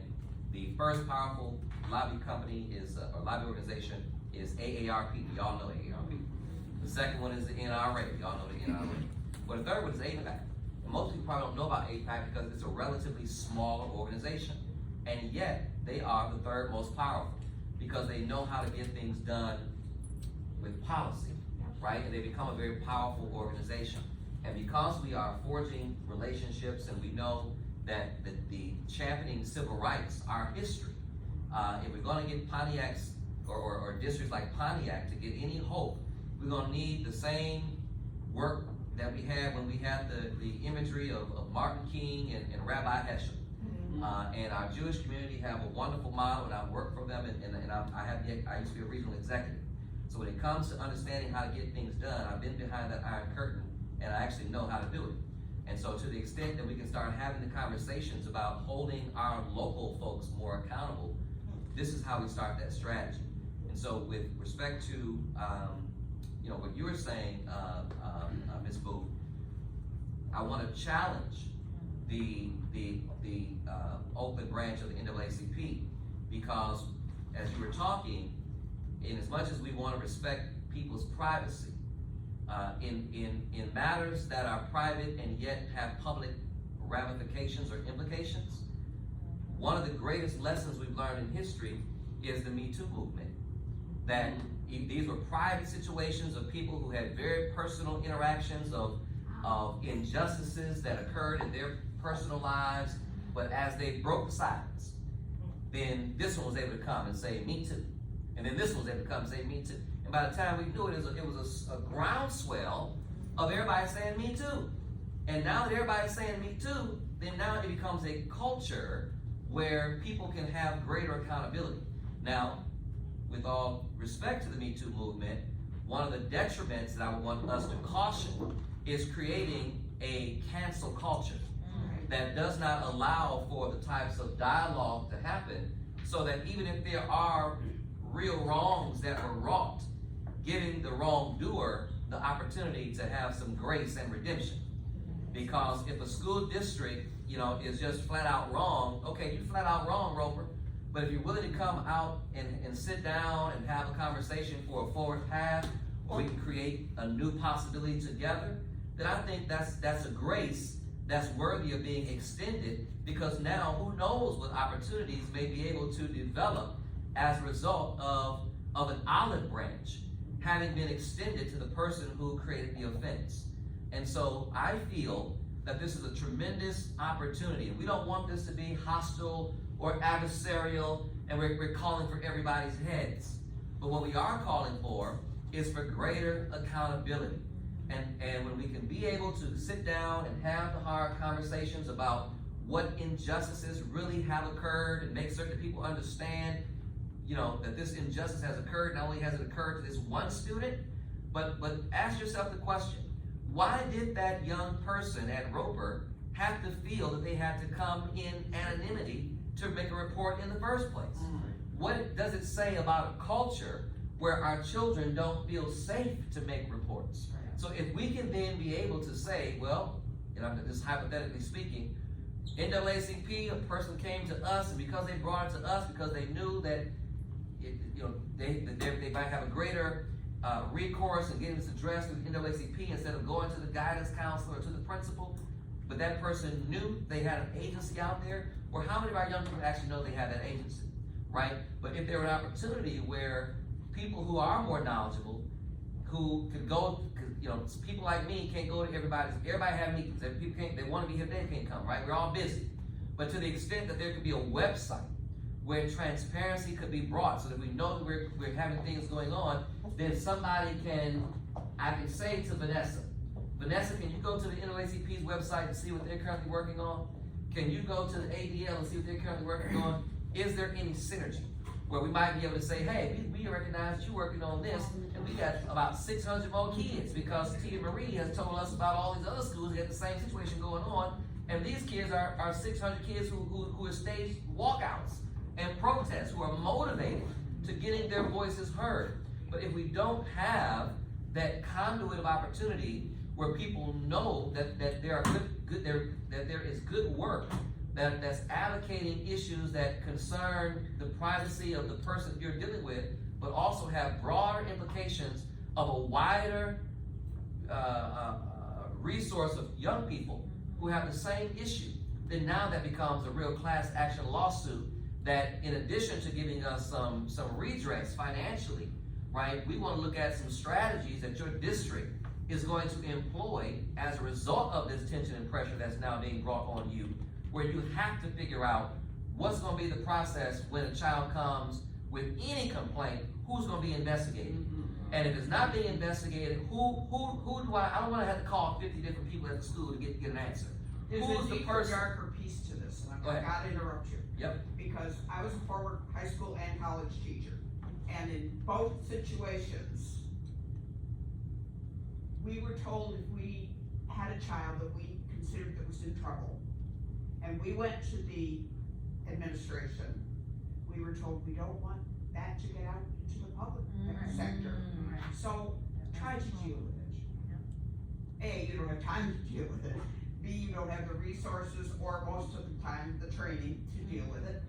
the first powerful lobby company or lobby organization is AARP. Y'all know AARP. The second one is the NRA. Y'all know the NRA. But the third one is AIPAC. And most people probably don't know about AIPAC because it's a relatively smaller organization. And yet, they are the third most powerful because they know how to get things done with policy, right? And they become a very powerful organization. And because we are forging relationships and we know that the championing civil rights, our history, if we're gonna get Pontiac's or districts like Pontiac to get any hope, we're gonna need the same work that we had when we had the imagery of Martin King and Rabbi Heschel. And our Jewish community have a wonderful model, and I've worked for them, and I used to be a regional executive. So when it comes to understanding how to get things done, I've been behind that iron curtain, and I actually know how to do it. And so to the extent that we can start having the conversations about holding our local folks more accountable, this is how we start that strategy. And so with respect to, what you were saying, Ms. Booth, I want to challenge the Oakland branch of the NAACP, because as you were talking, in as much as we want to respect people's privacy, in matters that are private and yet have public ramifications or implications, one of the greatest lessons we've learned in history is the Me Too movement. That these were private situations of people who had very personal interactions of injustices that occurred in their personal lives, but as they broke the silence, then this one was able to come and say, me too. And then this one was able to come and say, me too. And by the time we knew it, it was a groundswell of everybody saying, me too. And now that everybody's saying, me too, then now it becomes a culture where people can have greater accountability. Now, with all respect to the Me Too movement, one of the detriments that I would want us to caution is creating a cancel culture that does not allow for the types of dialogue to happen, so that even if there are real wrongs that were wrought, giving the wrongdoer the opportunity to have some grace and redemption. Because if a school district, is just flat out wrong, okay, you flat out wrong, Roper. But if you're willing to come out and sit down and have a conversation for a forward path, or we can create a new possibility together, then I think that's a grace that's worthy of being extended, because now who knows what opportunities may be able to develop as a result of an olive branch having been extended to the person who created the offense. And so I feel that this is a tremendous opportunity. We don't want this to be hostile or adversarial, and we're calling for everybody's heads. But what we are calling for is for greater accountability. And when we can be able to sit down and have the hard conversations about what injustices really have occurred, and make certain people understand, that this injustice has occurred. Not only has it occurred to this one student, but ask yourself the question, why did that young person at Roper have to feel that they had to come in anonymity to make a report in the first place? What does it say about a culture where our children don't feel safe to make reports? So if we can then be able to say, well, just hypothetically speaking, NAACP, a person came to us, and because they brought it to us, because they knew that they might have a greater recourse in getting this addressed through the NAACP instead of going to the guidance counselor or to the principal, but that person knew they had an agency out there. Or how many of our young people actually know they have that agency, right? But if there were an opportunity where people who are more knowledgeable, who could go, people like me can't go to everybody have meetings. They want to be here, they can't come, right? We're all busy. But to the extent that there could be a website where transparency could be brought, so that we know that we're having things going on, then I can say to Vanessa, can you go to the NAACP's website and see what they're currently working on? Can you go to the ADL and see what they're currently working on? Is there any synergy where we might be able to say, hey, we recognize you're working on this, and we got about 600 more kids, because Tia Marie has told us about all these other schools that got the same situation going on, and these kids are 600 kids who have staged walkouts and protests, who are motivated to getting their voices heard. But if we don't have that conduit of opportunity where people know that there is good work that's advocating issues that concern the privacy of the person you're dealing with, but also have broader implications of a wider resource of young people who have the same issue, then now that becomes a real class action lawsuit that, in addition to giving us some redress financially, right, we want to look at some strategies that your district is going to employ as a result of this tension and pressure that's now being brought on you, where you have to figure out what's going to be the process when a child comes with any complaint who's gonna be investigated? And if it's not being investigated, who do I don't wanna have to call 50 different people at the school to get an answer. There's Who's a the deeper, person? darker piece to this, and Go I ahead. gotta interrupt you. Yep. Because I was a former high school and college teacher, and in both situations, we were told if we had a child that we considered that was in trouble, and we went to the administration, we were told we don't want that to get out into the public sector. So try to deal with it. A, you don't have time to deal with it. B, you don't have the resources or most of the time, the training to deal with it.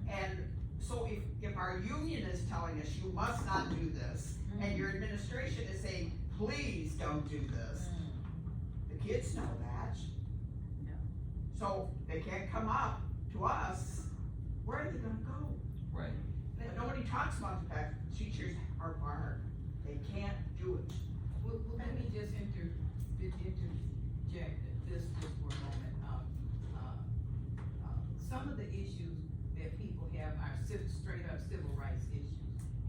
And so if our union is telling us you must not do this, and your administration is saying, please don't do this, the kids know that. So they can't come up to us, where are they gonna go? Right. But nobody talks about the fact that teachers are barred, they can't do it. Well, let me just interject this for a moment. Some of the issues that people have are straight up civil rights issues.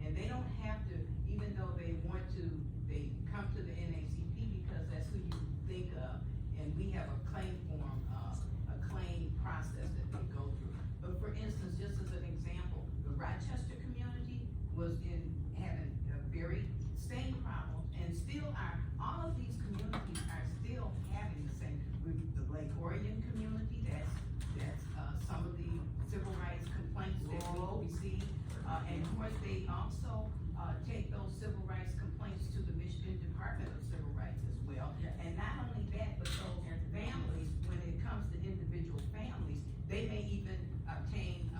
And they don't have to, even though they want to, they come to the NACP because that's who you think of. And we have a claim form, a claim process that they go through. But for instance, just as an example, the Rochester community was having a very same problem, and still all of these communities are still having the same. The Lake Orion community, that's some of the civil rights complaints that we receive. And of course, they also take those civil rights complaints to the Michigan Department of Civil Rights as well. And not only that, but those families, when it comes to individual families, they may even obtain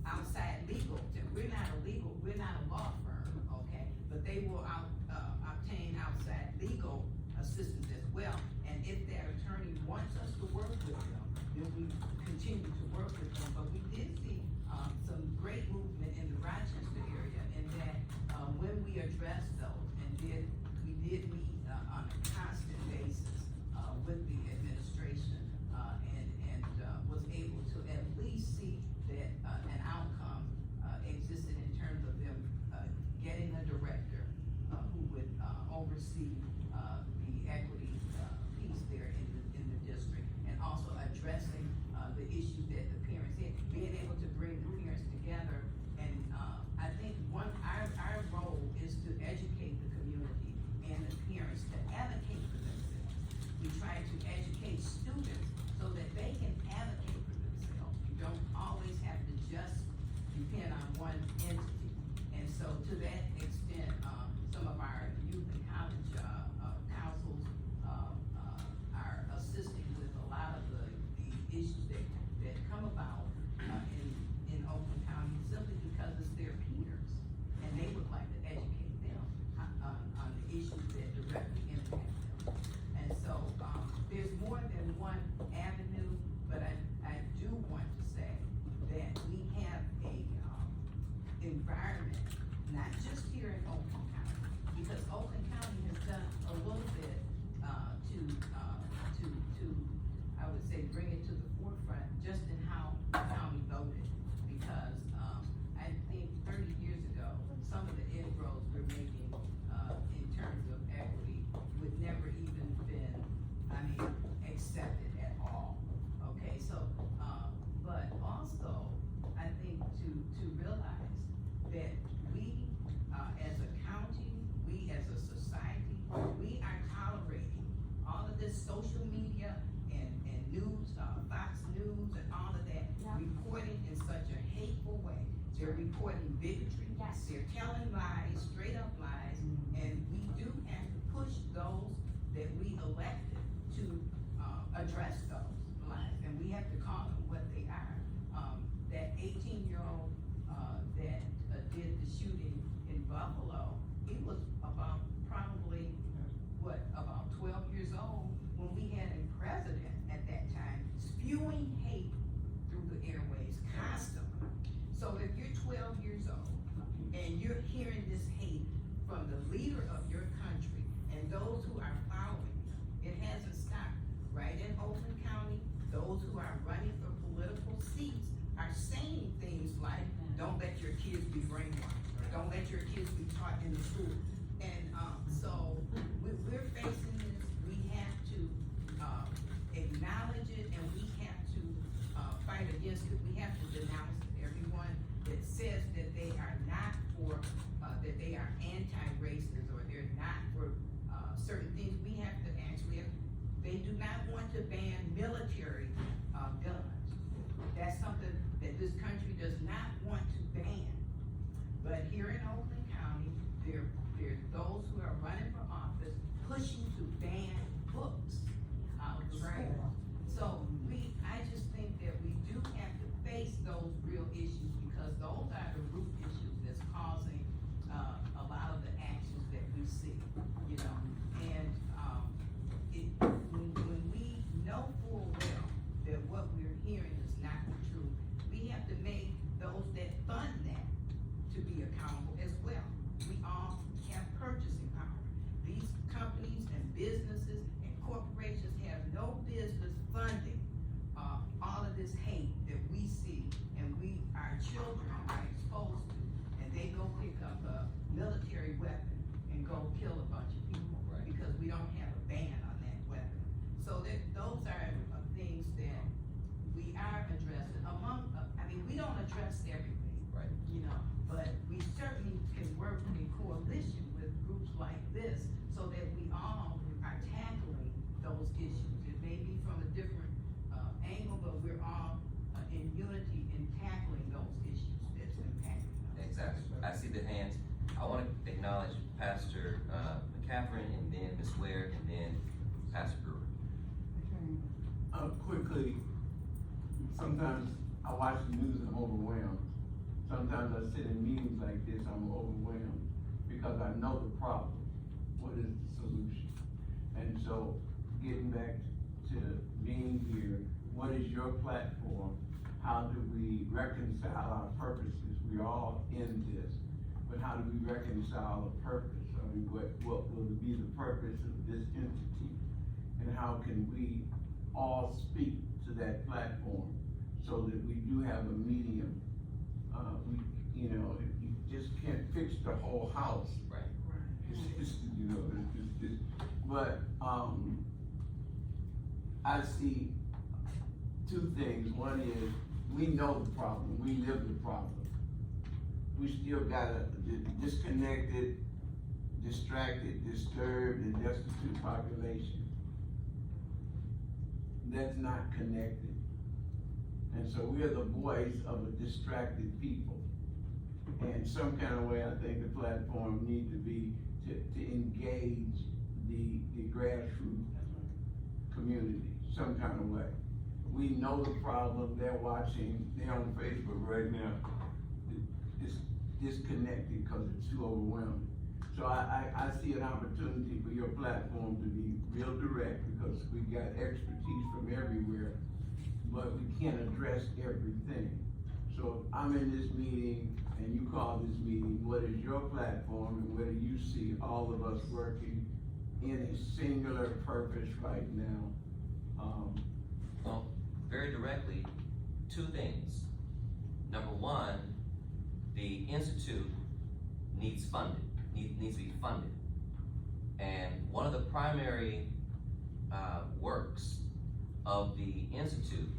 outside legal. We're not a law firm, okay? But they will obtain outside legal assistance as well. And if that attorney wants us to work with them, then we continue to work with them. But we did see some great movement in the Rochester area, in that when we addressed those, and we did meet on a constant basis with the administration, and was able to at least see that an outcome existed in terms of them getting a director who would oversee the equity piece there in the district, and also addressing the issue that the parents had, being able to bring the parents together. And I think our role is to educate the community and the parents to advocate for themselves. We try to educate students so that they can advocate for themselves. You don't always have to just depend on one entity. And so to that extent, some of our youth and college councils are assisting with a lot of the issues that come about in Oakland County, simply because it's their peers, and they would like to educate them on the issues that directly impact them. And so there's more than one avenue, but I do want to say that we have a environment, not just here in Oakland County, because Oakland County has done a little bit to I would say bring it to the forefront just in how the county voted. Because I think 30 years ago, some of the inroads we're making in terms of equity would never even been, accepted at all. Okay, so but also I think to realize that we as a county, we as a society, we are tolerating all of this social media and news, Fox News and all of that, reporting in such a hateful way. They're reporting bigotry. Yes. They're telling lies, straight up lies, and we do have to push those that we elected to address those lies, and we have to call them what they are. That 18-year-old that did the shooting in Buffalo, he was about probably, about 12 years old, when we had a president at that time spewing hate through the airways constantly. So if you're 12 years old and you're hearing this hate from the leader of your country and those who are following you, it hasn't stopped. Right in Oakland County, those who are running for political seats are saying things like, don't let your kids be brainwashed, or don't let your kids be taught in the school. And, so, we're facing this, we have to, acknowledge it, and we have to, fight against it, we have to denounce it. Everyone that says that they are not for, that they are anti-racist, or they're not for, certain things, we have to actually, they do not want to ban military, guns. That's something that this country does not want to ban. But here in Oakland County, there's those who are running for office pushing to ban books out of the school. So I just think that we do have to face those real issues, because those are the root issues that's causing, a lot of the actions that we see, you know? And, when we know full well that what we're hearing is not the truth, we have to make those that fund that to be accountable as well. We all have purchasing power. These companies and businesses and corporations have no business funding, all of this hate that we see, and our children are exposed to, and they go pick up a military weapon and go kill a bunch of people, because we don't have a ban on that weapon. So those are things that we are addressing among, we don't address everything. Right. You know, but we certainly can work in coalition with groups like this, so that we all are tackling those issues. It may be from a different, angle, but we're all, in unity in tackling those issues that's impacting us. Exactly. I see the hands. I want to acknowledge Pastor McCaffrey, and then Ms. Ware, and then Pastor Brewer. Quickly, sometimes I watch the news and I'm overwhelmed. Sometimes I sit in meetings like this, I'm overwhelmed, because I know the problem. What is the solution? And so, getting back to being here, what is your platform? How do we reconcile our purposes? We're all in this, but how do we reconcile a purpose? I mean, what will be the purpose of this entity? And how can we all speak to that platform so that we do have a medium? You just can't fix the whole house. Right. But I see two things. One is, we know the problem, we live the problem. We still got a disconnected, distracted, disturbed, and destitute population that's not connected. And so we are the voice of a distracted people. And some kind of way, I think the platform need to be to engage the grassroots community, some kind of way. We know the problem, they're watching, they're on Facebook right now. It's disconnected because it's too overwhelming. So I see an opportunity for your platform to be real direct, because we got expertise from everywhere, but we can't address everything. So if I'm in this meeting and you call this meeting, what is your platform, and where do you see all of us working in a singular purpose right now? Well, very directly, two things. Number one, the Institute needs needs to be funded. And one of the primary works of the Institute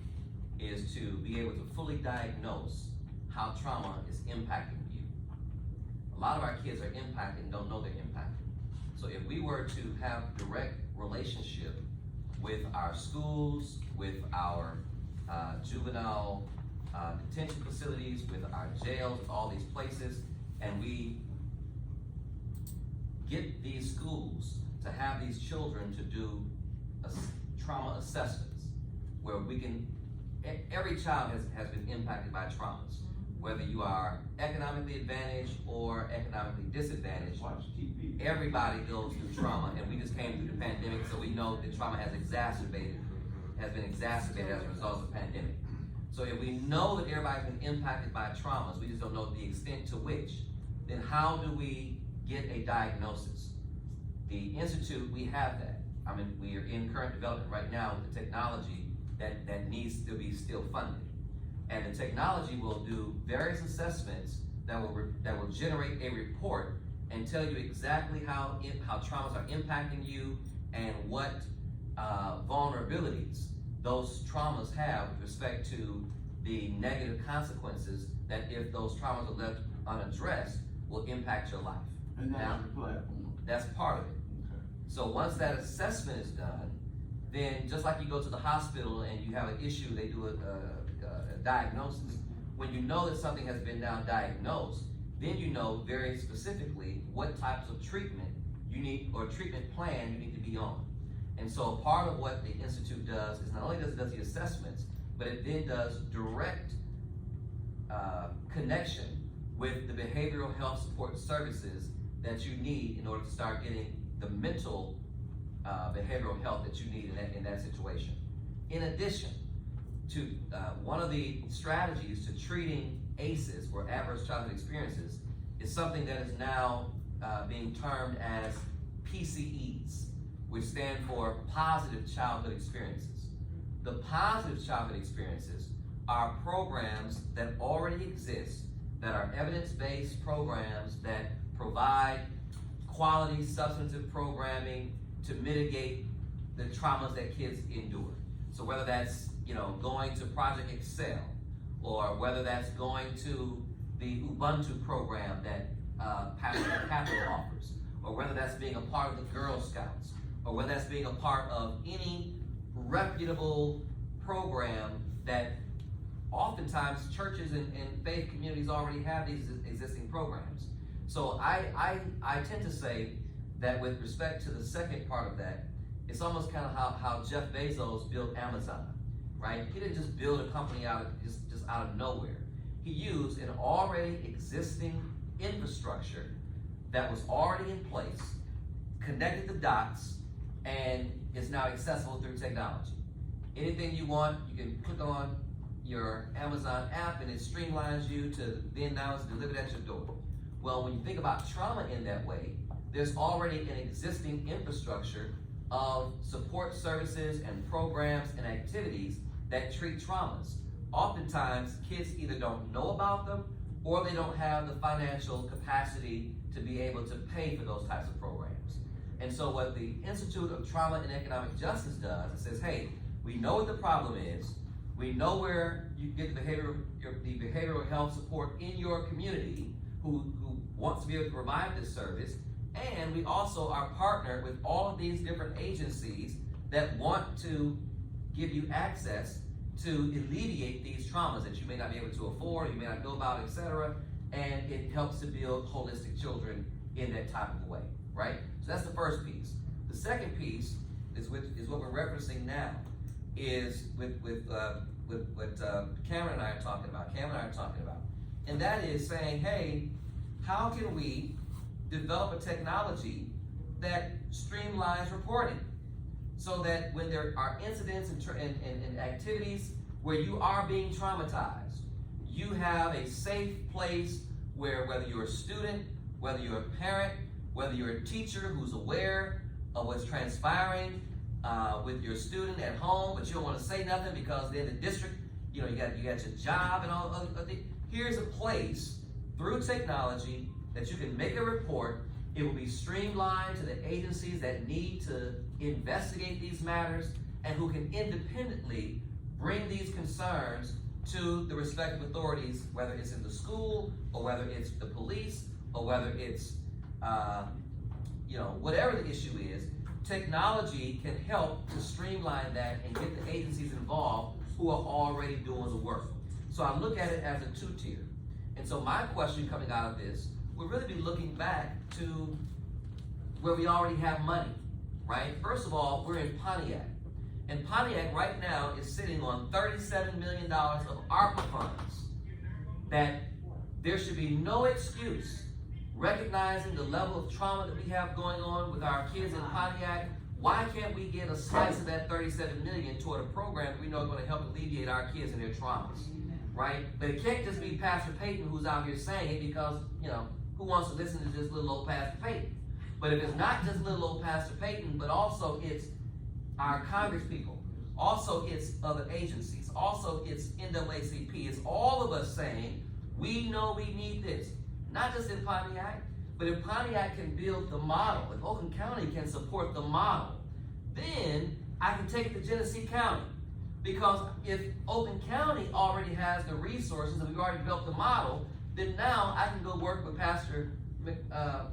is to be able to fully diagnose how trauma is impacting you. A lot of our kids are impacted and don't know they're impacted. So if we were to have direct relationship with our schools, with our juvenile detention facilities, with our jails, all these places, and we get these schools to have these children to do trauma assessments, where we can, every child has been impacted by traumas, whether you are economically advantaged or economically disadvantaged. Watch TV. Everybody goes through trauma, and we just came through the pandemic, so we know that trauma has been exacerbated as a result of the pandemic. So if we know that everybody's been impacted by traumas, we just don't know the extent to which, then how do we get a diagnosis? The Institute, we have that. I mean, we are in current development right now with the technology that needs to be still funded. And the technology will do various assessments that will generate a report and tell you exactly how traumas are impacting you and what vulnerabilities those traumas have with respect to the negative consequences that if those traumas are left unaddressed will impact your life. And that's Now, the platform. that's part of it. Okay. So once that assessment is done, then just like you go to the hospital and you have an issue, they do a diagnosis. When you know that something has been now diagnosed, then you know very specifically what types of treatment you need or treatment plan you need to be on. And so part of what the Institute does is not only does it does the assessments, but it then does direct connection with the behavioral health support services that you need in order to start getting the mental behavioral health that you need in that situation. In addition to one of the strategies to treating ACEs, or adverse childhood experiences, is something that is now being termed as PCEs, which stand for positive childhood experiences. The positive childhood experiences are programs that already exist, that are evidence-based programs that provide quality substantive programming to mitigate the traumas that kids endure. So whether that's, going to Project Excel, or whether that's going to the Ubuntu program that Pastor Catherine offers, or whether that's being a part of the Girl Scouts, or whether that's being a part of any reputable program that oftentimes churches and faith communities already have these existing programs. So I tend to say that with respect to the second part of that, it's almost kind of how Jeff Bezos built Amazon, right? He didn't just build a company just out of nowhere. He used an already existing infrastructure that was already in place, connected the dots, and is now accessible through technology. Anything you want, you can click on your Amazon app and it streamlines you to then now it's delivered at your door. Well, when you think about trauma in that way, there's already an existing infrastructure of support services and programs and activities that treat traumas. Oftentimes, kids either don't know about them or they don't have the financial capacity to be able to pay for those types of programs. And so what the Institute of Trauma and Economic Justice does, it says, hey, we know what the problem is, we know where you get the behavioral health support in your community who wants to be able to provide this service, and we also are partnered with all of these different agencies that want to give you access to alleviate these traumas that you may not be able to afford, you may not know about, etc. And it helps to build holistic children in that type of way, right? So that's the first piece. The second piece is what we're referencing now, is with what Cameron and I are talking about. And that is saying, hey, how can we develop a technology that streamlines reporting so that when there are incidents and activities where you are being traumatized, you have a safe place where, whether you're a student, whether you're a parent, whether you're a teacher who's aware of what's transpiring with your student at home, but you don't want to say nothing because then the district, you got your job and all other things. Here's a place through technology that you can make a report. It will be streamlined to the agencies that need to investigate these matters and who can independently bring these concerns to the respective authorities, whether it's in the school or whether it's the police or whether it's whatever the issue is. Technology can help to streamline that and get the agencies involved who are already doing the work. So I look at it as a two-tier. And so my question coming out of this would really be looking back to where we already have money, right? First of all, we're in Pontiac. And Pontiac right now is sitting on $37 million of ARPA funds that there should be no excuse, recognizing the level of trauma that we have going on with our kids in Pontiac. Why can't we get a slice of that $37 million toward a program that we know is going to help alleviate our kids and their traumas, right? But it can't just be Pastor Payton who's out here saying it because, who wants to listen to just little old Pastor Payton? But if it's not just little old Pastor Payton, but also it's our Congress people, also it's other agencies, also it's NAACP, it's all of us saying, we know we need this. Not just in Pontiac, But if Pontiac can build the model, if Oakland County can support the model, then I can take it to Genesee County. Because if Oakland County already has the resources and we've already built the model, then now I can go work with Pastor McCaffrey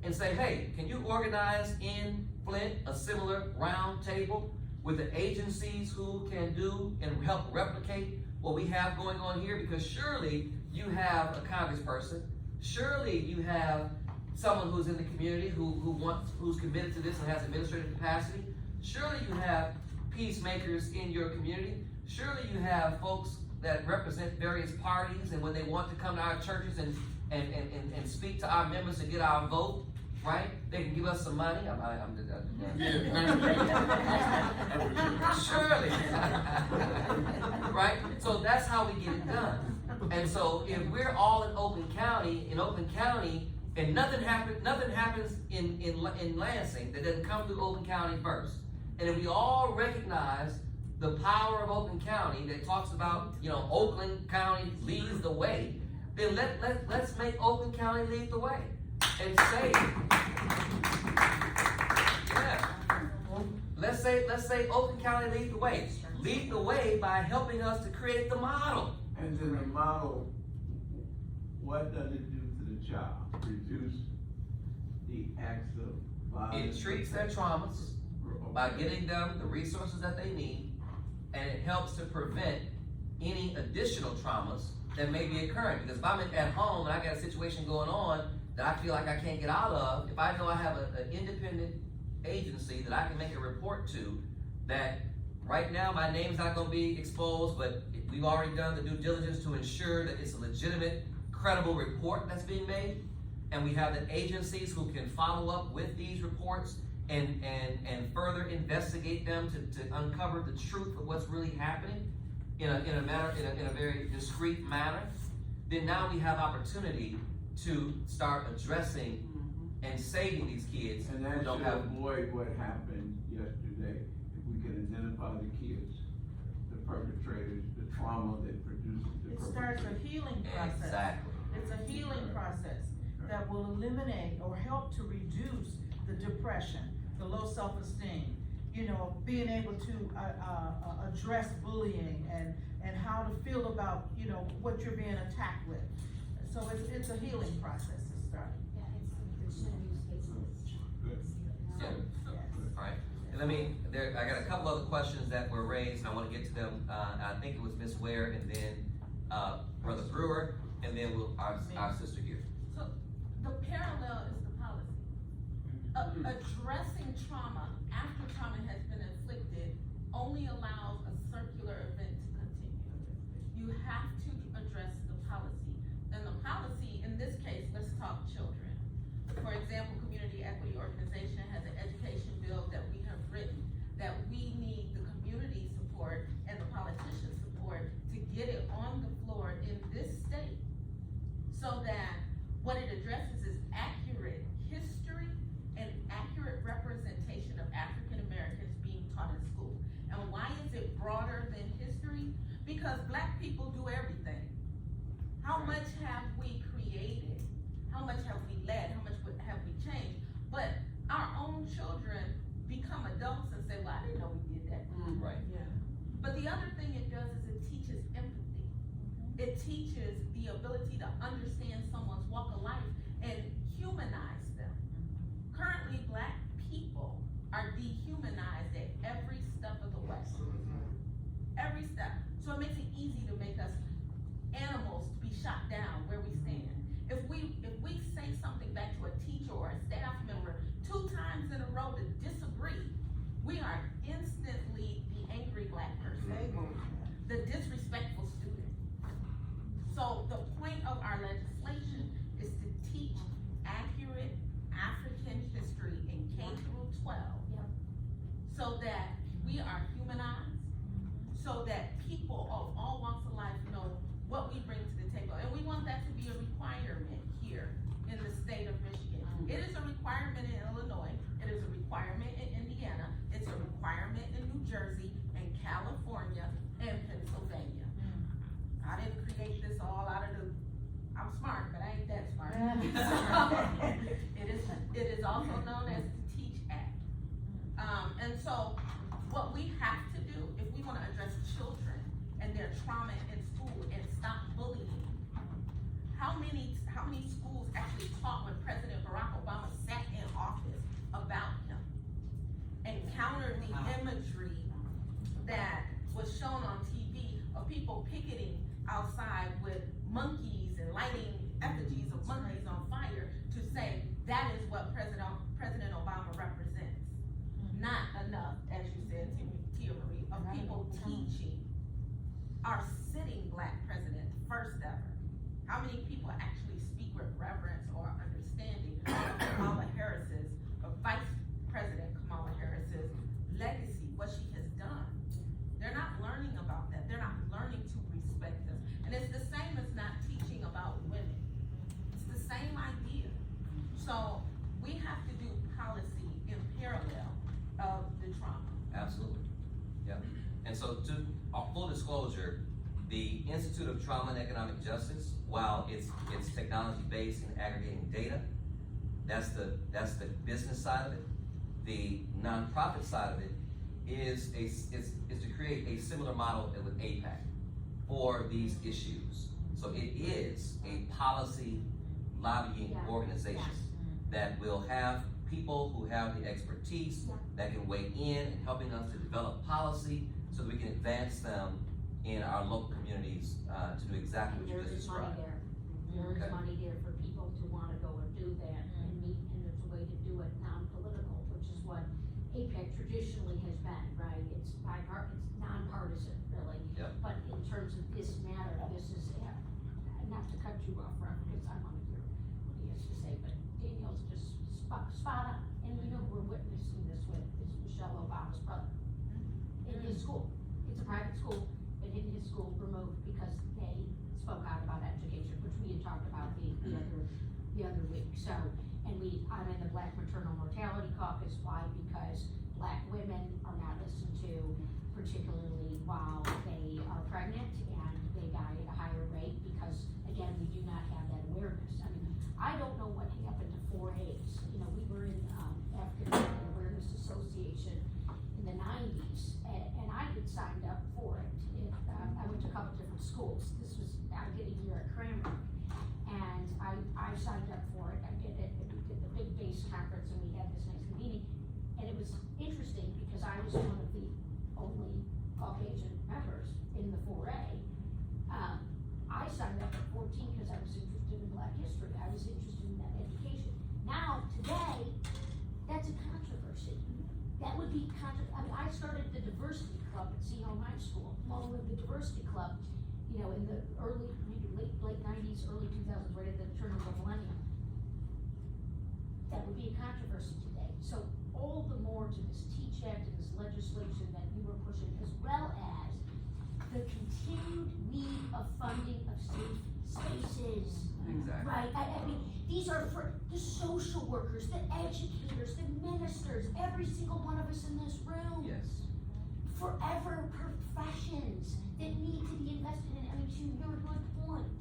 and say, hey, can you organize in Flint a similar round table with the agencies who can do and help replicate what we have going on here? Because surely you have a congressperson, surely you have someone who's in the community who's committed to this and has administrative capacity. Surely you have peacemakers in your community. Surely you have folks that represent various parties, and when they want to come to our churches and speak to our members and get our vote, right? They can give us some money. Surely. Right? So that's how we get it done. And so if we're all in Oakland County, and nothing happens in Lansing that doesn't come through Oakland County first. And if we all recognize the power of Oakland County that talks about, Oakland County leads the way, then let's make Oakland County lead the way. And say, yeah. Let's say Oakland County lead the way. Lead the way by helping us to create the model. And then the model, what does it do to the child? Reduce the acts of violence. It treats their traumas by getting them the resources that they need, and it helps to prevent any additional traumas that may be occurring. Because if I'm at home and I got a situation going on that I feel like I can't get out of, if I know I have an independent agency that I can make a report to, that right now my name's not going to be exposed, but we've already done the due diligence to ensure that it's a legitimate, credible report that's being made, and we have the agencies who can follow up with these reports and further investigate them to uncover the truth of what's really happening in a very discreet manner, then now we have opportunity to start addressing and saving these kids And that who don't should have. avoid what happened yesterday. If we can identify the kids, the perpetrators, the trauma that produces the It starts a healing process. Exactly. It's a healing process that will eliminate or help to reduce the depression, the low self-esteem, being able to address bullying and how to feel about, what you're being attacked with. So it's a healing process to start. Yeah, it's the use cases. Yeah. All right. And I got a couple other questions that were raised, and I want to get to them. I think it was Ms. Ware, and then Brother Brewer, and then our sister here. So the parallel is the policy. Addressing trauma after trauma has been inflicted only allows a circular event to continue. You have to address the policy. And the policy, in this case, let's talk children. For example, Community Equity Organization has an education bill that we have written that we need the community support and the politician support to get it on the floor in this state, so that what it addresses is accurate history and accurate representation of African Americans being taught in school. And why is it broader than history? Because Black people do everything. How much have we created? How much have we led? How much have we changed? But our own children become adults and say, well, I didn't know we did that. Right. Yeah. But the other thing it does is it teaches empathy. It teaches the ability to understand someone's walk of life and humanize them. Currently, Black people are dehumanized at every step of the way. Every step. So it makes it easy to make us animals to be shot down where we stand. If we say something back to a teacher or a staff member 2 times in a row to disagree, we are instantly the angry Black person, the disrespectful student. So the point of our legislation is to teach accurate African history in K through 12, so that we are humanized, so that people of all walks of life know what we bring to the table. And we want that to be a requirement here in the state of Michigan. It is a requirement in Illinois, it is a requirement in Indiana, it's a requirement in New Jersey, and California, and Pennsylvania. I didn't create this all out of I'm smart, but I ain't that smart. It is also known as the Teach Act. And so what we have to do, if we wanna address children and their trauma in school and stop bullying, how many schools actually taught when President Barack Obama sat in office about him and countered the imagery that was shown on TV of people picketing outside with monkeys and lighting effigies of monkeys on fire to say that is what President Obama represents. Not enough, as you said, Tia Marie, of people teaching our sitting black president, first ever. How many people actually speak with reverence or understanding of Kamala Harris's, or Vice President Kamala Harris's legacy, what she has done? They're not learning about that. They're not learning to respect us. And it's the same as not teaching about women. It's the same idea. So we have to do policy in parallel of the trauma. Absolutely, yeah. And so to, full disclosure, the Institute of Trauma and Economic Justice, while it's technology-based in aggregating data, that's the business side of it. The nonprofit side of it is to create a similar model with APAC for these issues. So it is a policy lobbying organization that will have people who have the expertise that can weigh in and helping us to develop policy so that we can advance them in our local communities to do exactly what you just described. There is money there for people to wanna go and do that and meet, and there's a way to do it non-political, which is what APEC traditionally has been, right? It's nonpartisan, really. Yep. But in terms of this matter, this is, not to cut you off, Reverend, because I wanna hear what he has to say, but Daniel's just spot on. And you know who we're witnessing this with is Michelle Obama's brother. In his school, it's a private school, but in his school removed because they spoke out about education, which we had talked about the other week. So, and I'm in the Black Maternal Mortality Caucus. Why? Because Black women are not listened to, particularly while they are pregnant, and they die at a higher rate because, again, we do not have that awareness. I mean, I don't know what happened to 4A's. You know, we were in African American Awareness Association in the 90s, and I had signed up for it. I went to a couple different schools. This was, I did a year at Cranbrook, and I signed up for it. I did it, we did the big base conference, and we had this nice meeting, and it was interesting because I was one of the only Caucasian members in the 4A. I signed up at 14 because I was interested in Black history. I was interested in that education. Now, today, that's a controversy. That would be I mean, I started the diversity club at Seton High School, along with the diversity club, you know, in the late 90s, early 2000s, right at the turn of the millennium. That would be a controversy today. So all the more to this Teach Act and this legislation that you were pushing, as well as the continued need of funding of safe spaces. Exactly. Right, I mean, these are for the social workers, the educators, the ministers, every single one of us in this room. Yes. Forever professions that need to be invested in. I mean, to your good point,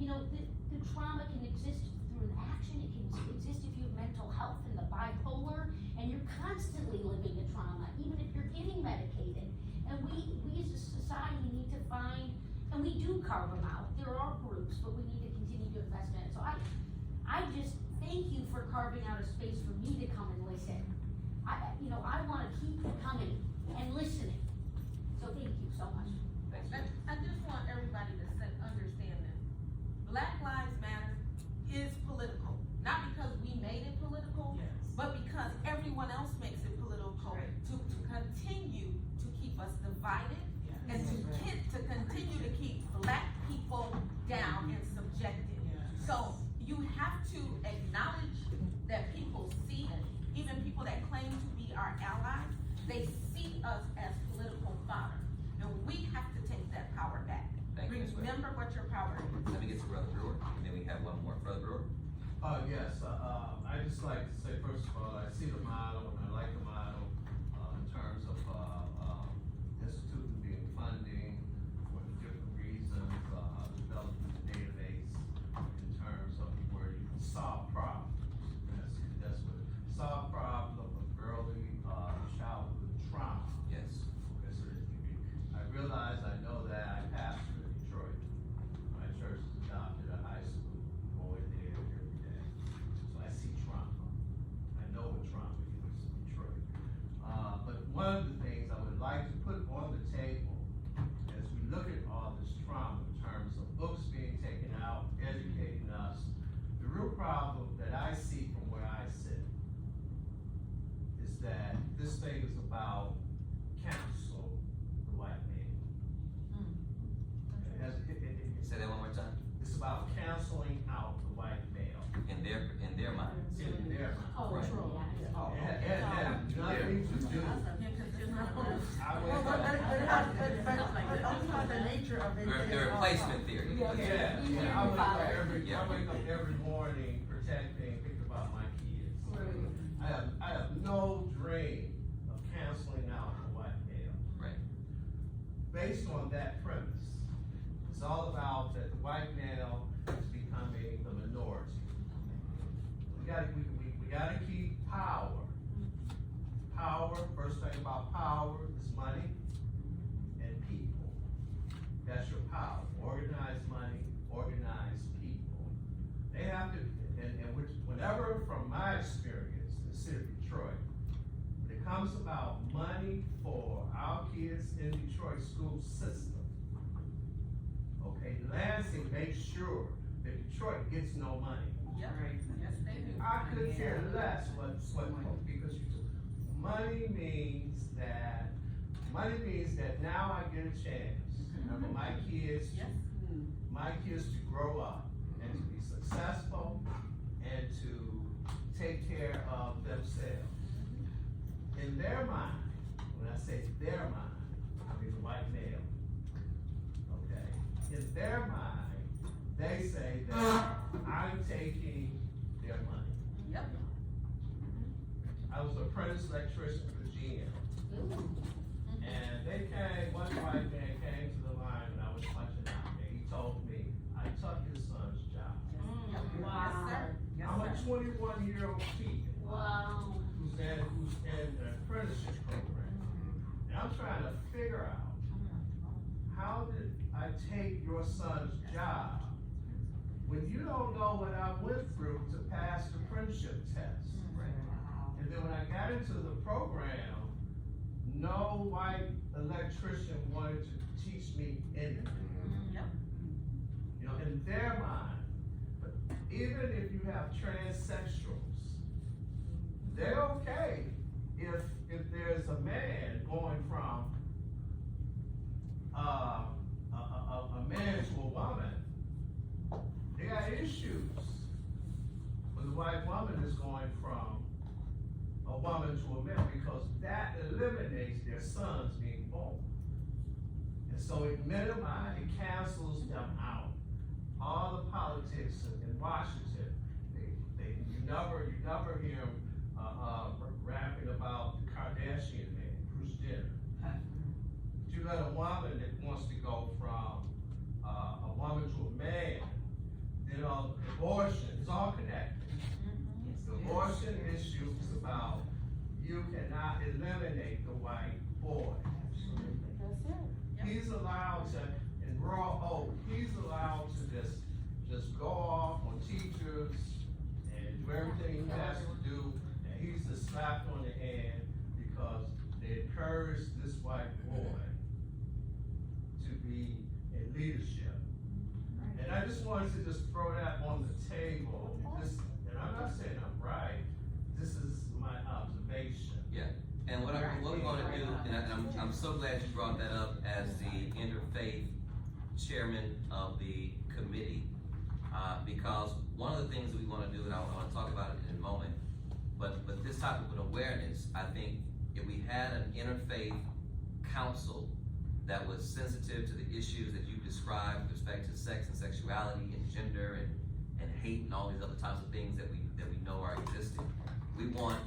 you know, the trauma can exist through an action, it can exist if you have mental health and the bipolar, and you're constantly living the trauma, even if you're getting medicated. And we as a society need to find, and we do carve them out, there are groups, but we need to continue to invest in it. So I just thank you for carving out a space for me to come and listen. I wanna keep coming and listening. So thank you so much. Thanks. I just want everybody to understand that Black Lives Matter is political, not because we made it political, but because everyone else makes it political to continue to keep us divided and to continue to keep Black people down and subjected. So you have to acknowledge that people see, even people that claim to be our allies, they see us as political fodder. And we have to take that power back. Thank you, Ms. Webb. Remember what your power is. Let me get to Brother Brewer, and then we have one more. Brother Brewer? Yes, I just like to say, first of all, I see the model and I like the model, in terms of, instituting being funding for different reasons, developing the database in terms of where you can about counsel the white man. Say that one more time. It's about canceling out the white male In their minds. in their mind. Oh, Right. true, yeah. It had nothing to do. I was, But the nature of it. The replacement theory. yeah, I wake up every morning protecting, thinking about my kids. I have no dream of canceling out the white male. Right. Based on that premise, it's all about that the white male is becoming the minority. We gotta keep power. Power, first thing about power is money and people. That's your power. Organized money, organized people. They have to, and whenever from my experience in the city of Detroit, when it comes about money for our kids in Detroit school system, okay, Lansing makes sure that Detroit gets no money. Yes, they do. I could care less what, because money means that now I get a chance for my kids to grow up and to be successful and to take care of themselves. In their mind, when I say their mind, I mean the white male, okay? In their mind, they say that I'm taking their money. Yep. I was an apprentice electrician for GM. And one white man came to the line when I was punching out, and he told me, I took his son's job. Wow. Yes, I'm a sir. 21-year-old kid Wow. who's in an apprenticeship program. And I'm trying to figure out, how did I take your son's job when you don't know what I went through to pass the apprenticeship test? And then when I got into the program, no white electrician wanted to teach me anything. Yep. You know, in their mind, but even if you have transsexuals, they're okay if there's a man going from a man to a woman. They got issues. But the white woman is going from a woman to a man because that eliminates their sons being born. And so it cancels them out. All the politics in Washington, you never hear them rapping about the Kardashian man, Bruce Jenner. But you let a woman that wants to go from a woman to a man, then abortion is all connected. The abortion issue is about you cannot eliminate the white boy. He's allowed to, in raw oak, he's allowed to just go off on teachers and do everything he has to do, and he's just slapped on the hand because they encourage this white boy to be in leadership. And I just wanted to just throw that on the table. And I'm not saying I'm right. This is my observation. Yeah. And what we're gonna do, and I'm so glad you brought that up as the interfaith chairman of the committee, because one of the things that we wanna do, and I wanna talk about it in a moment, but this type of an awareness, I think if we had an interfaith council that was sensitive to the issues that you described with respect to sex and sexuality and gender and hate and all these other types of things that we know are existing. We want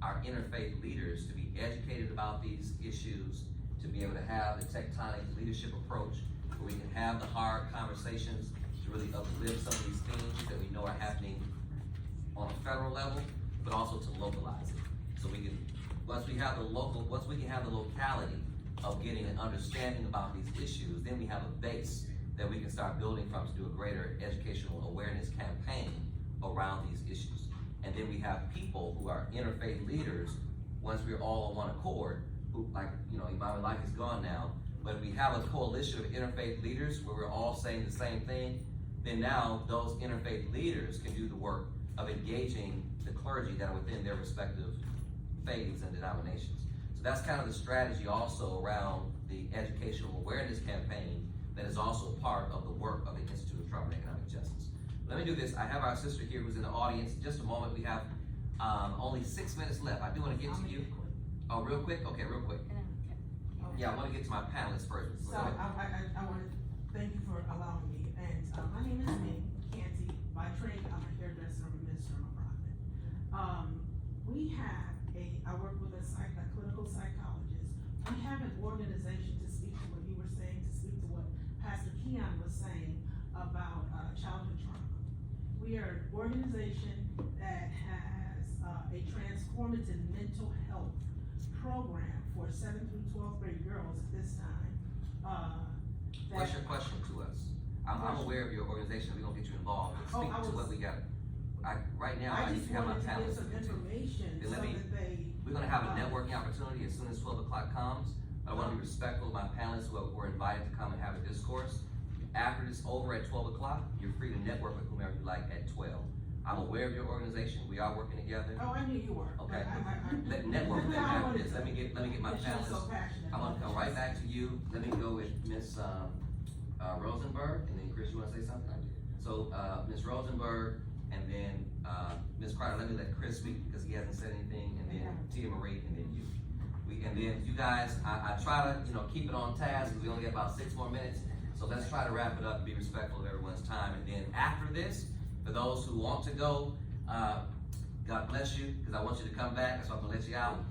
our interfaith leaders to be educated about these issues, to be able to have the tectonic leadership approach where we can have the hard conversations to really uplift some of these things that we know are happening on a federal level, but also to localize it. So we can, once we can have the locality of getting an understanding about these issues, then we have a base that we can start building from to do a greater educational awareness campaign around these issues. And then we have people who are interfaith leaders, once we're all on one accord, who, like, Imam Malik is gone now, but we have a coalition of interfaith leaders where we're all saying the same thing, then now those interfaith leaders can do the work of engaging the clergy that are within their respective faiths and denominations. So that's kind of the strategy also around the educational awareness campaign that is also part of the work of the Institute of Trauma and Economic Justice. Let me do this. I have our sister here who's in the audience. Just a moment. We have only 6 minutes left. I do want to get to you. Oh, real quick? Okay, real quick. Yeah, I want to get to my panelists first. So I want to thank you for allowing me. And my name is Ming Canty. By trade, I'm a hairdresser and a minister of a profit. I work with a clinical psychologist. We have an organization to speak to what you were saying, to speak to what Pastor Keon was saying about childhood trauma. We are an organization that has a transformative mental health program for 7th through 12th grade girls at this time. What's your question to us? I'm aware of your organization. We're gonna get you involved. Speak to what we got. Right now, I need to have my panelists. Some information so that they. We're gonna have a networking opportunity as soon as 12 o'clock comes. I wanna be respectful of my panelists who were invited to come and have a discourse. After it's over at 12 o'clock, you're free to network with whomever you like at 12. I'm aware of your organization. We are working together. Oh, I knew you were. Okay. Network with them after this. Let me get my panelists. So I'm gonna come right back to you. Let me go with Ms. Rosenberg, and then Chris, you wanna say something? So, Ms. Rosenberg, and then, Ms. Carter. Let me let Chris speak because he hasn't said anything, and then Tia Marie, and then you. And then you guys, I try to, keep it on task because we only have about 6 more minutes. So let's try to wrap it up and be respectful of everyone's time. And then after this, for those who want to go, God bless you, because I want you to come back. That's why I'm gonna let you out.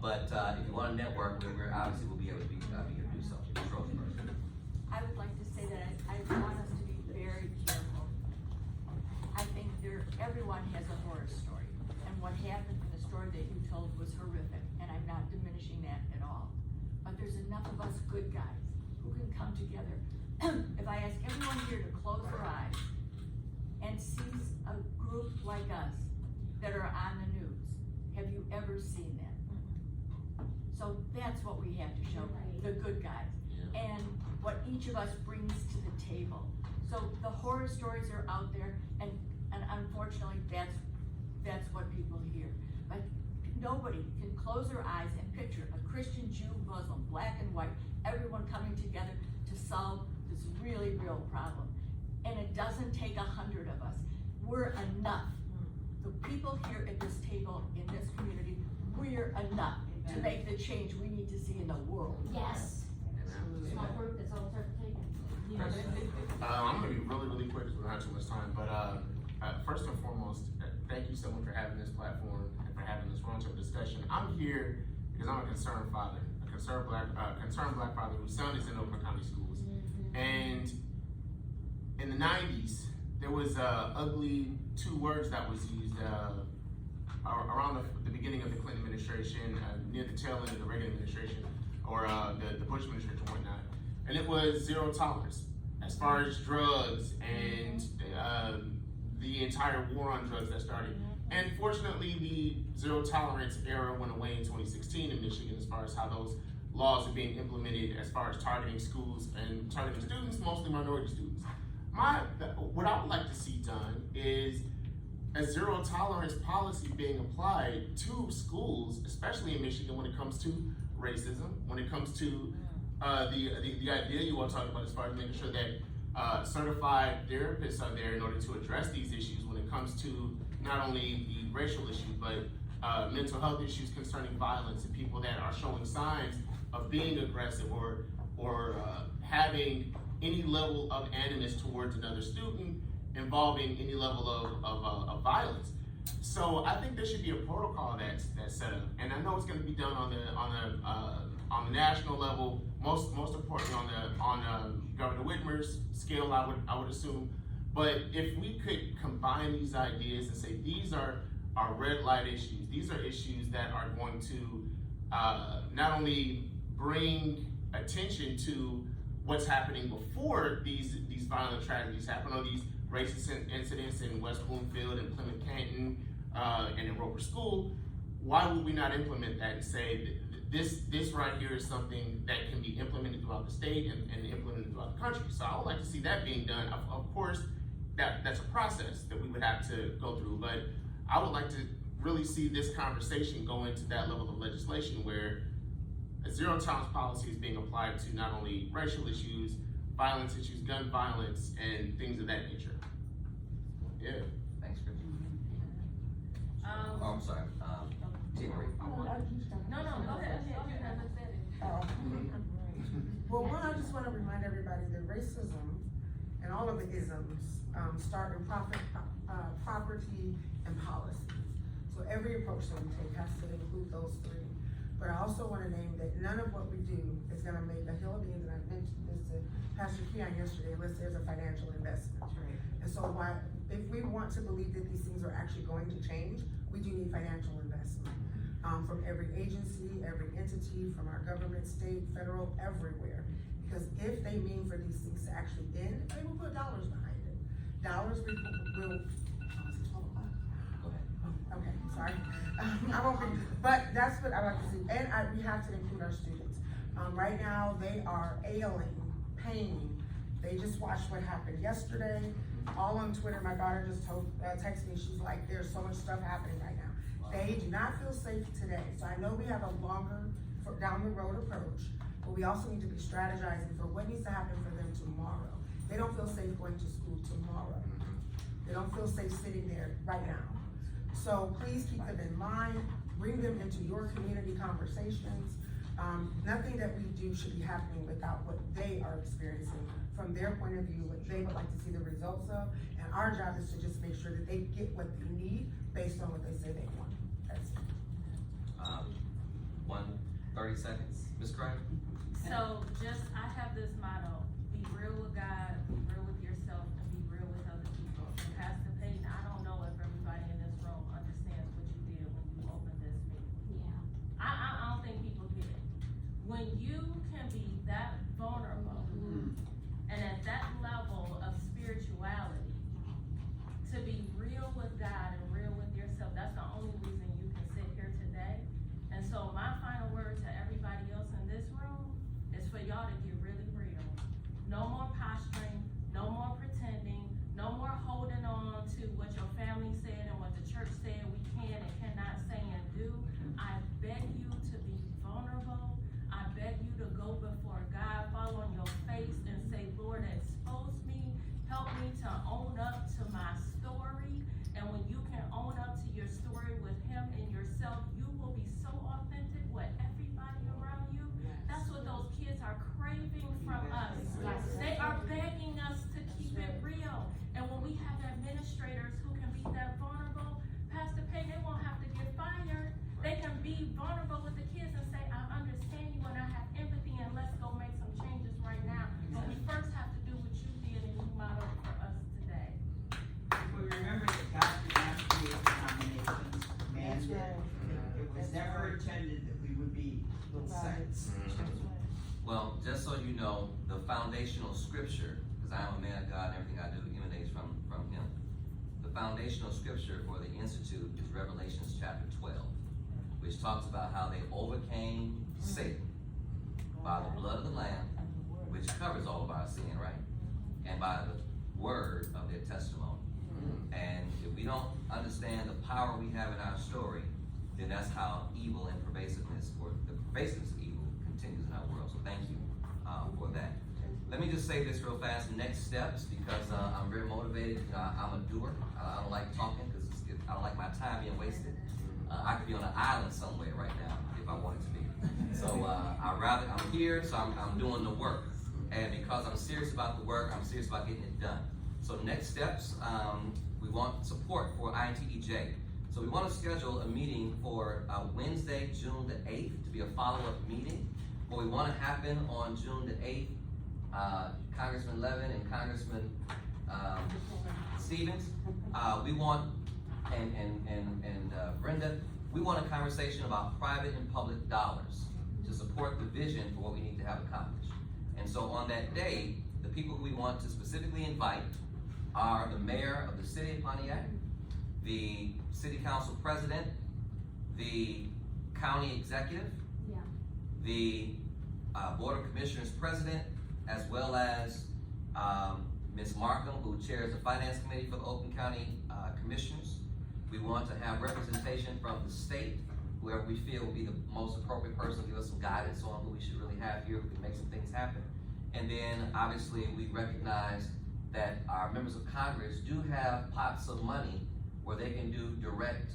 But if you want to network, we're obviously will be able to be here to do so. Ms. Rosenberg. I would like to say that I want us to be very careful. I think everyone has a horror story, and what happened in the story that you told was horrific, and I'm not diminishing that at all. But there's enough of us good guys who can come together. If I ask everyone here to close their eyes and seize a group like us that are on the news, have you ever seen that? So that's what we have to show, the good guys, and what each of us brings to the table. So the horror stories are out there, and unfortunately, that's what people hear. But nobody can close their eyes and picture a Christian, Jew, Muslim, black and white, everyone coming together to solve this really real problem. And it doesn't take 100 of us. We're enough. The people here at this table in this community, we're enough to make the change we need to see in the world. Yes. Small group that's all taken. I'm gonna be really quick because we don't have too much time. But first and foremost, thank you so much for having this platform and for having this roundtable discussion. I'm here because I'm a concerned father, a concerned black father whose son is in Oakland County Schools. And in the 90s, there was ugly 2 words that was used around the beginning of the Clinton administration, near the tail end of the Reagan administration, or the Bush administration and whatnot. And it was zero tolerance as far as drugs and the entire war on drugs that started. And fortunately, the zero tolerance era went away in 2016 in Michigan as far as how those laws are being implemented as far as targeting schools and targeting students, mostly minority students. What I would like to see done is a zero tolerance policy being applied to schools, especially in Michigan, when it comes to racism, when it comes to the idea you all talked about as far as making sure that certified therapists are there in order to address these issues when it comes to not only the racial issue, but mental health issues concerning violence and people that are showing signs of being aggressive or having any level of animus towards another student involving any level of violence. So I think there should be a protocol that's set up, and I know it's going to be done on the national level, most importantly on Governor Whitmer's scale, I would assume. But if we could combine these ideas and say these are our red light issues, these are issues that are going to not only bring attention to what's happening before these violent tragedies happen, or these racist incidents in West Bloomfield and Plymouth Canton and in Roper School, why would we not implement that and say this right here is something that can be implemented throughout the state and implemented throughout the country? So I would like to see that being done. Of course, that's a process that we would have to go through, but I would like to really see this conversation going to that level of legislation where a zero tolerance policy is being applied to not only racial issues, violence issues, gun violence, and things of that nature. Yeah. Thanks, Chris. Um, Oh, I'm sorry, Tia Marie. no, go ahead, you haven't said it. Well, one, I just wanna remind everybody that racism and all of the isms, start in property and policy. So every approach that we take has to include those three. But I also wanna name that none of what we do is gonna make a hill of beans, and I mentioned this to Pastor Keon yesterday, unless there's a financial investment. And so if we want to believe that these things are actually going to change, we do need financial investment. From every agency, every entity, from our government, state, federal, everywhere. Because if they mean for these things to actually end, they will put dollars behind it. Dollars will, Go ahead. okay, sorry. I won't be, but that's what I like to see, and we have to include our students. Right now, they are ailing, pain. They just watched what happened yesterday, all on Twitter. My daughter just texted me, she's like, there's so much stuff happening right now. They do not feel safe today, so I know we have a longer, down the road approach, but we also need to be strategizing for what needs to happen for them tomorrow. They don't feel safe going to school tomorrow. They don't feel safe sitting there right now. So please keep them in mind, bring them into your community conversations. Nothing that we do should be happening without what they are experiencing from their point of view, what they would like to see the results of. And our job is to just make sure that they get what they need based on what they say they want. That's it. 30 seconds, Ms. Craig? So I have this motto, be real with God, be real with yourself, and be real with other people. And Pastor Payton, I don't know if everybody in this room understands what you did when you opened this meeting. Yeah. I don't think people get it. When you can be that vulnerable, and at that level of spirituality, to be real with God and real with yourself, that's the only reason you can sit here today. And so my final word to everybody else in this room is for y'all to get really real. No more posturing, no more pretending, no more holding on to what your family said and what the church said we can and cannot say and do. I beg you to be vulnerable. I beg you to go before God, fall on your face and say, Lord, expose me, help me to own up to my story. And when you can own up to your story with Him and yourself, you will be so authentic with everybody around you. That's what those kids are craving from us. They are begging us to keep it real. And when we have administrators who can be that vulnerable, Pastor Payne, they won't have to get fired. They can be vulnerable with the kids and say, I understand you and I have empathy and let's go make some changes right now. But we first have to do what you did and you modeled for us today. We remember that God did not create denominations, man did. It was never intended that we would be little sects. Well, just so you know, the foundational scripture, because I am a man of God and everything I do emanates from Him. The foundational scripture for the Institute is Revelations chapter 12, which talks about how they overcame Satan by the blood of the Lamb, which covers all of our sin, right? And by the word of their testimony. And if we don't understand the power we have in our story, then that's how evil and pervasiveness, or the pervasiveness of evil, continues in our world. So thank you for that. Let me just say this real fast. Next steps, because I'm very motivated. I'm a doer. I don't like talking because I don't like my time being wasted. I could be on an island somewhere right now if I wanted to be. So I'm here, so I'm doing the work. And because I'm serious about the work, I'm serious about getting it done. So next steps, we want support for INTEJ. So we want to schedule a meeting for Wednesday, June the 8th to be a follow-up meeting. What we want to happen on June the 8th, Congressman Levin and Congressman Stevens, we want, and Brenda, we want a conversation about private and public dollars to support the vision for what we need to have accomplished. And so on that day, the people who we want to specifically invite are the mayor of the city of Pontiac, the city council president, the county executive, the board of commissioners president, as well as Ms. Markham, who chairs the finance committee for the Oakland County Commissioners, We want to have representation from the state, whoever we feel will be the most appropriate person to give us some guidance on who we should really have here, who can make some things happen. And then, obviously, we recognize that our members of Congress do have pots of money where they can do direct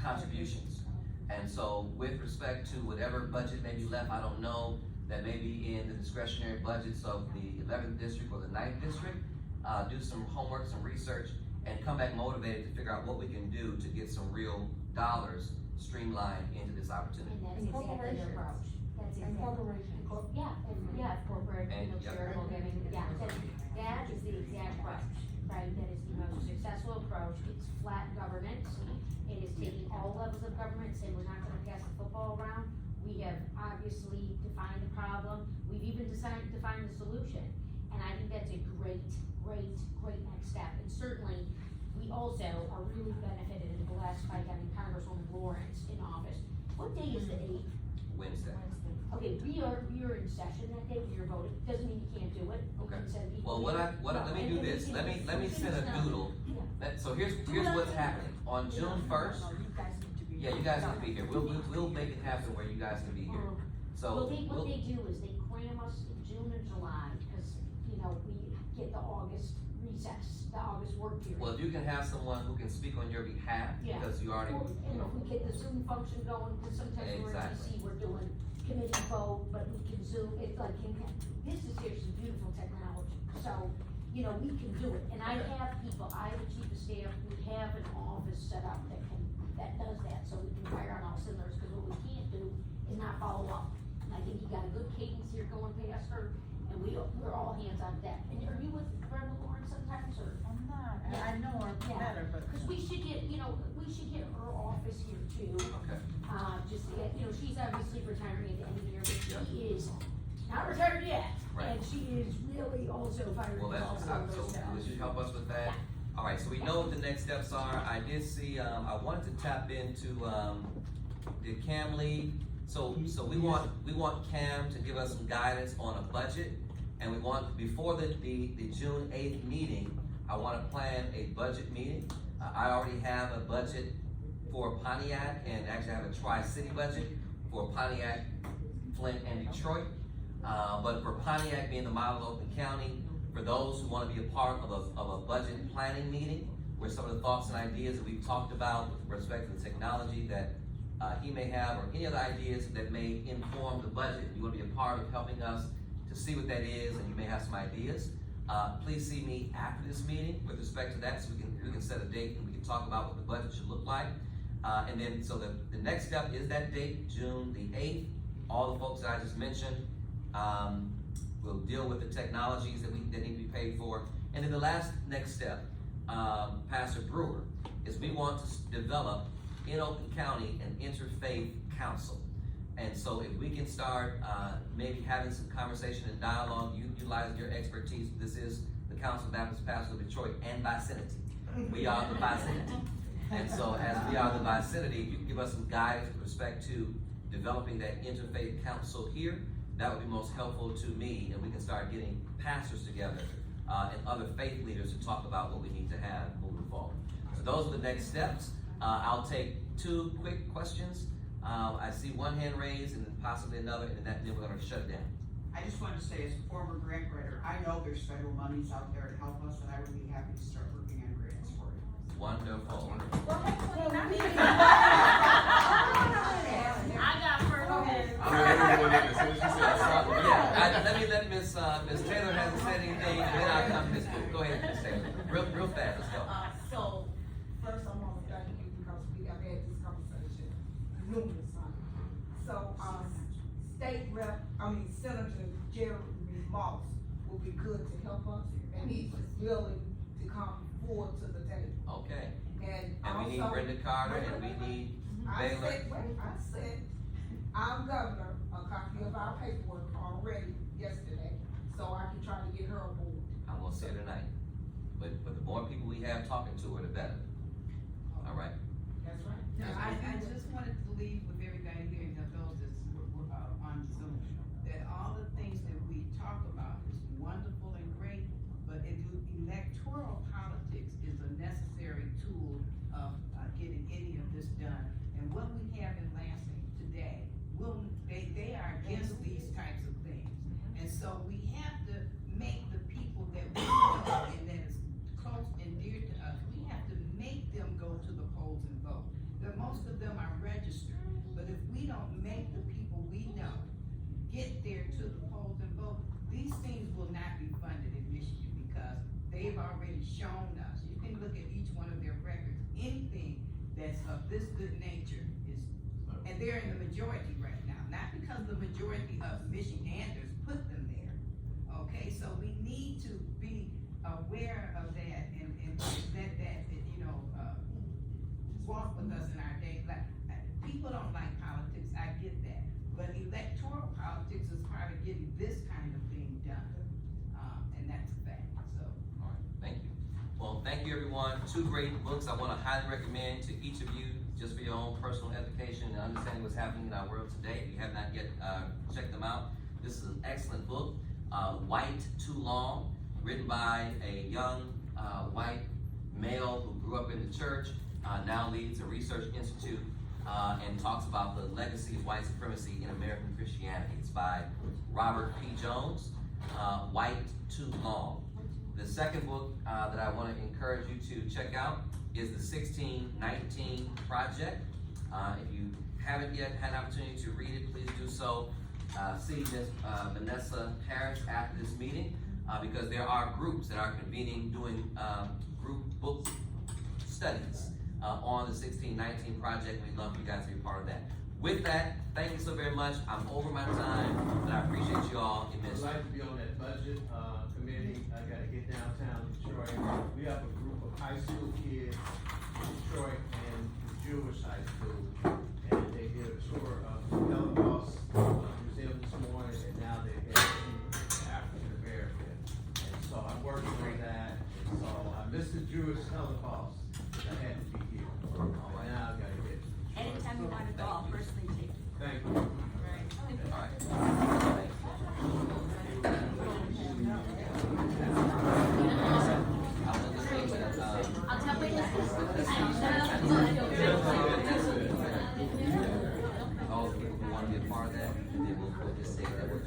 contributions. And so with respect to whatever budget may be left, I don't know, that may be in the discretionary budgets of the 11th district or the 9th district, do some homework, some research, and come back motivated to figure out what we can do to get some real dollars streamlined into this opportunity. And that's exactly the approach. That's exactly. Yeah, corporate, And, yeah. charitable giving, that is the exact approach, right? That is the most successful approach. It's flat government. It is taking all levels of government, saying we're not gonna pass the football around. We have obviously defined the problem. We've even defined the solution. And I think that's a great next step. And certainly, we also are really benefited in the last fight having Congresswoman Lawrence in office. What day is the 8th? Wednesday. Okay, we are in session that day, we are voting, doesn't mean you can't do it. We Okay. can send people Well, here. let me do this. Let me send a doodle. So here's what's happening. On June 1st, No, you guys need to be. yeah, you guys need to be here. We'll make it happen where you guys can be here. So, What they we'll- do is they cram us in June and July, because, we get the August recess, the August work period. well, if you can have someone who can speak on your behalf, Yeah. because you already, And if we get the Zoom function going, because sometimes we're in Exactly. DC, we're doing committee vote, but we can Zoom, it's like, this is seriously beautiful technology. So, we can do it, and I have people, I have a chief of staff, we have an office set up that does that, so we can fire on all cylinders, because what we can't do is not follow up. And I think you got a good cadence here going past her, and we're all hands on deck. And are you with Brenda Lawrence sometimes, or? I'm not, I know her Yeah. better, but. Cause we should get her office here too, okay. just to get, she's obviously retiring at the end of the year, but she is not retired yet. Right. And she is really also firing Well, on all that's, cylinders so now. would you help us with that? All right, so we know what the next steps are. I did see, I wanted to tap into, did Cam leave? So we want Cam to give us some guidance on a budget. And we want, before the June 8th meeting, I wanna plan a budget meeting. I already have a budget for Pontiac, and actually I have a tri-city budget for Pontiac, Flint, and Detroit. But for Pontiac being the model Oakland County, for those who wanna be a part of a budget planning meeting, where some of the thoughts and ideas that we've talked about with respect to the technology that he may have, or any other ideas that may inform the budget, you wanna be a part of helping us to see what that is, and you may have some ideas. Please see me after this meeting with respect to that, so we can set a date and we can talk about what the budget should look like. And then, so the next step is that date, June the 8th. All the folks that I just mentioned, we'll deal with the technologies that need to be paid for. And then the last next step, Pastor Brewer, is we want to develop in Oakland County an interfaith council. And so if we can start maybe having some conversation and dialogue, utilizing your expertise. This is the Council of Baptist Pastors of Detroit and Vicinity. We are the Vicinity. And so as we are the Vicinity, if you can give us some guidance with respect to developing that interfaith council here, that would be most helpful to me, and we can start getting pastors together and other faith leaders to talk about what we need to have moving forward. So those are the next steps. I'll take 2 quick questions. I see one hand raised and then possibly another, and then we're gonna shut it down. I just wanted to say, as a former grant writer, I know there's federal monies out there to help us, and I would be happy to start working on grants for you. Wonderful. I got first. Yeah, let Miss Taylor hasn't said anything, and then I'll come, go ahead, Miss Taylor. Real fast, let's go. So, first I want to thank you because we have had this conversation numerous times. So, Senator Jeremy Moss will be good to help us, and he's willing to come forward to the table. Okay, And and we need also- Brenda Carter, and we need Baylor. I said, our governor, a copy of our paperwork already yesterday, so I can try to get her aboard. I'm gonna say tonight, but the more people we have talking to her, the better. All right, That's right. No, I just wanted to leave with everybody here, and those that's on Zoom, that all the things that we talk about is wonderful and great, but electoral politics is a necessary tool get there to the polls and vote. These things will not be funded in Michigan because they've already shown us. You can look at each one of their records. Anything that's of this good nature is, and they're in the majority right now, not because the majority of Michiganders put them there. Okay, so we need to be aware of that and let that, you know, walk with us in our day. Like, people don't like politics, I get that, but electoral politics is part of getting this kind of thing done, and that's a fact, so. All right, thank you. Well, thank you, everyone. 2 great books I want to highly recommend to each of you, just for your own personal edification and understanding what's happening in our world today. If you have not yet checked them out, this is an excellent book, White Too Long, written by a young white male who grew up in the church, now leads a research institute, and talks about the legacy of white supremacy in American Christianity. It's by Robert P. Jones, White Too Long. The second book that I want to encourage you to check out is the 1619 Project. If you haven't yet had an opportunity to read it, please do so. See Ms. Vanessa Harris after this meeting, because there are groups that are convening, doing group book studies on the 1619 Project. We'd love for you guys to be a part of that. With that, thank you so very much. I'm over my time, but I appreciate you all I'd immensely. like to be on that budget, committee. I gotta get downtown Detroit. We have a group of high school kids in Detroit and the Jewish high school. And they did a tour of the Holocaust Museum this morning, and now they're heading to African American. And so I'm working on that. And so I missed the Jewish Holocaust, because I had to be here. And now I gotta get to Detroit. Anytime you wanna go, I'll personally take you. Thank you. All right. I'll tell you All the people who want to be a part of that, and then we'll just say that we're.